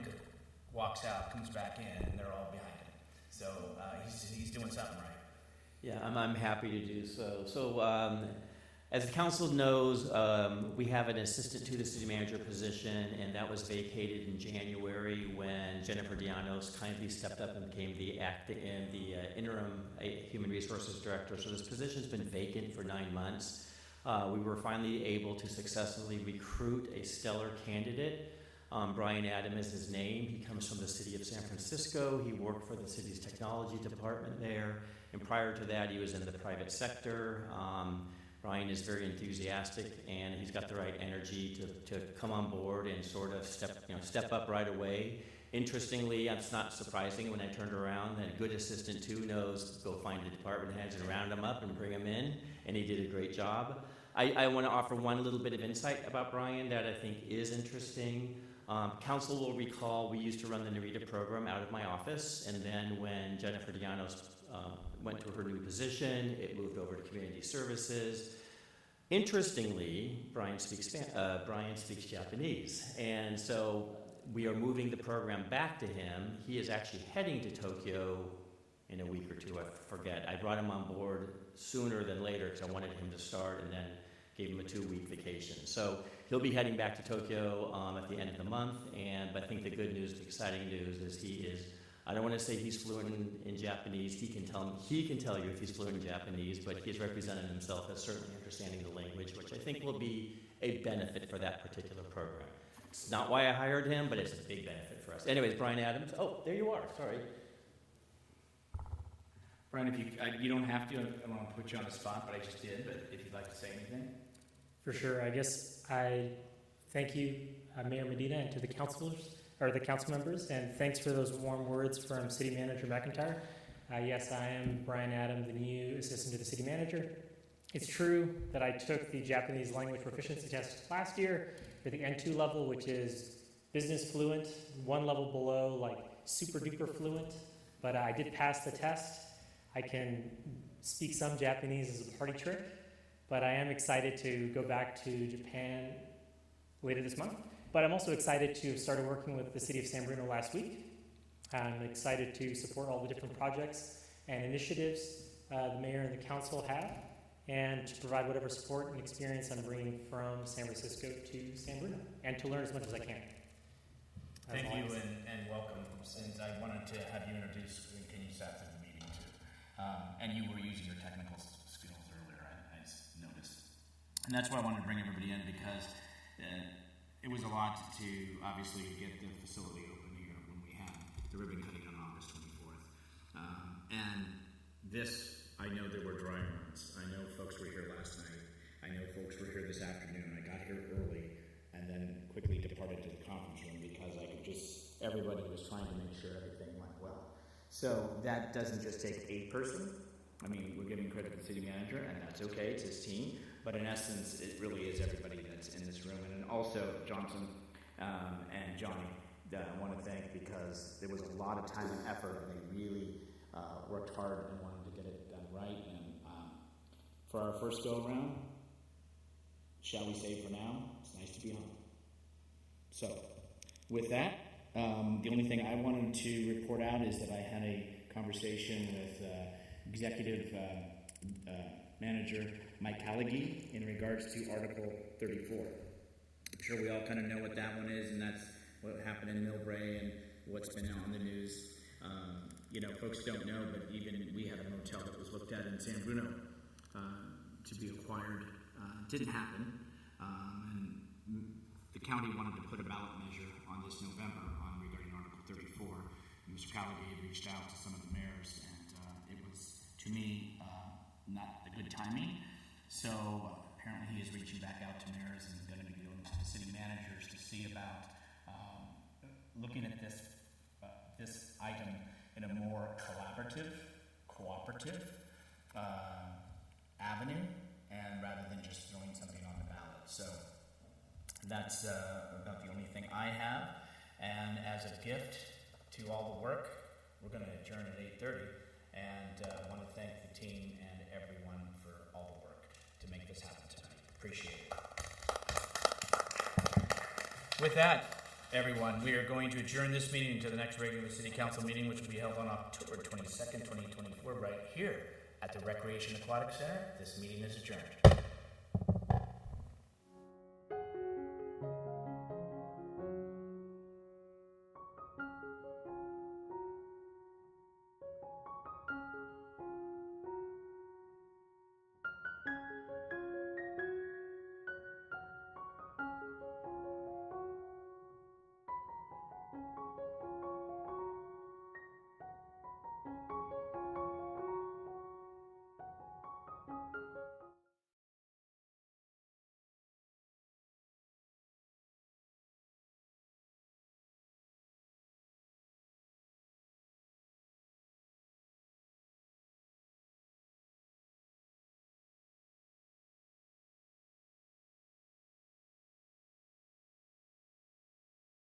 walks out, comes back in, and they're all behind him. So he's doing something right. Yeah, I'm happy to do so. So, as the council knows, we have an assistant to the city manager position, and that was vacated in January when Jennifer Dianos kindly stepped up and became the interim human resources director. So this position's been vacant for 9 months. We were finally able to successfully recruit a stellar candidate. Brian Adam is his name. He comes from the city of San Francisco. He worked for the city's technology department there, and prior to that, he was in the private sector. Brian is very enthusiastic, and he's got the right energy to come on board and sort of step up right away. Interestingly, it's not surprising when I turned around that a good assistant too knows to go find the department heads and round them up and bring them in, and he did a great job. I want to offer one little bit of insight about Brian that I think is interesting. Council will recall we used to run the Narita program out of my office, and then when Jennifer Dianos went to her new position, it moved over to community services. Interestingly, Brian speaks Japanese, and so we are moving the program back to him. He is actually heading to Tokyo in a week or two, I forget. I brought him on board sooner than later because I wanted him to start, and then gave him a 2-week vacation. So he'll be heading back to Tokyo at the end of the month, but I think the good news, the exciting news is he is, I don't want to say he's fluent in Japanese. He can tell you if he's fluent in Japanese, but he's represented himself as certainly understanding the language, which I think will be a benefit for that particular program. It's not why I hired him, but it's a big benefit for us. Anyways, Brian Adams. Oh, there you are. Sorry. Brian, if you don't have to, I don't want to put you on the spot, but I just did. But if you'd like to say anything. For sure. I guess I thank you, Mayor Medina, and to the councilors, or the council members, and thanks for those warm words from City Manager McIntyre. Yes, I am Brian Adam, the new assistant to the city manager. It's true that I took the Japanese language proficiency test last year for the N2 level, which is business fluent, one level below, like super duper fluent, but I did pass the test. I can speak some Japanese as a party trick, but I am excited to go back to Japan later this month. But I'm also excited to have started working with the city of San Bruno last week. I'm excited to support all the different projects and initiatives the mayor and the council have, and to provide whatever support and experience I'm bringing from San Francisco to San Bruno, and to learn as much as I can. Thank you and welcome. Since I wanted to have you introduce Kenny Sapp to the meeting too. And you were using your technical skills earlier, I noticed. And that's why I wanted to bring everybody in, because it was a lot to obviously get the facility open here when we had the ribbon cutting on August 24th. And this, I know there were dry runs. I know folks were here last night. I know folks were here this afternoon. I got here early and then quickly departed to the conference room because I could just, everybody was trying to make sure everything went well. So that doesn't just take a person. I mean, we're giving credit to the city manager, and that's okay, it's his team. But in essence, it really is everybody that's in this room. And also, Johnson and Johnny, that I want to thank because there was a lot of time and effort, and they really worked hard and wanted to get it done right. And for our first go around, shall we say for now, it's nice to be home. So, with that, the only thing I wanted to report out is that I had a conversation with Executive Manager Mike Callaghy in regards to Article 34. I'm sure we all kind of know what that one is, and that's what happened in Millbrae and what's been on the news. Folks don't know, but even we had a motel that was looked at in San Bruno to be acquired. Didn't happen, and the county wanted to put a ballot measure on this November regarding Article 34. Mr. Callaghy had reached out to some of the mayors, and it was, to me, not the good timing. So apparently he is reaching back out to mayors and going to be going to the city managers to see about looking at this item in a more cooperative avenue, and rather than just throwing something on the ballot. So that's about the only thing I have. And as a gift to all the work, we're going to adjourn at 8:30, and I want to thank the team and everyone for all the work to make this happen tonight. Appreciate it. With that, everyone, we are going to adjourn this meeting to the next regular city council meeting, which will be held on October 22nd, 2024, right here at the Recreation Aquatics Center. This meeting is adjourned.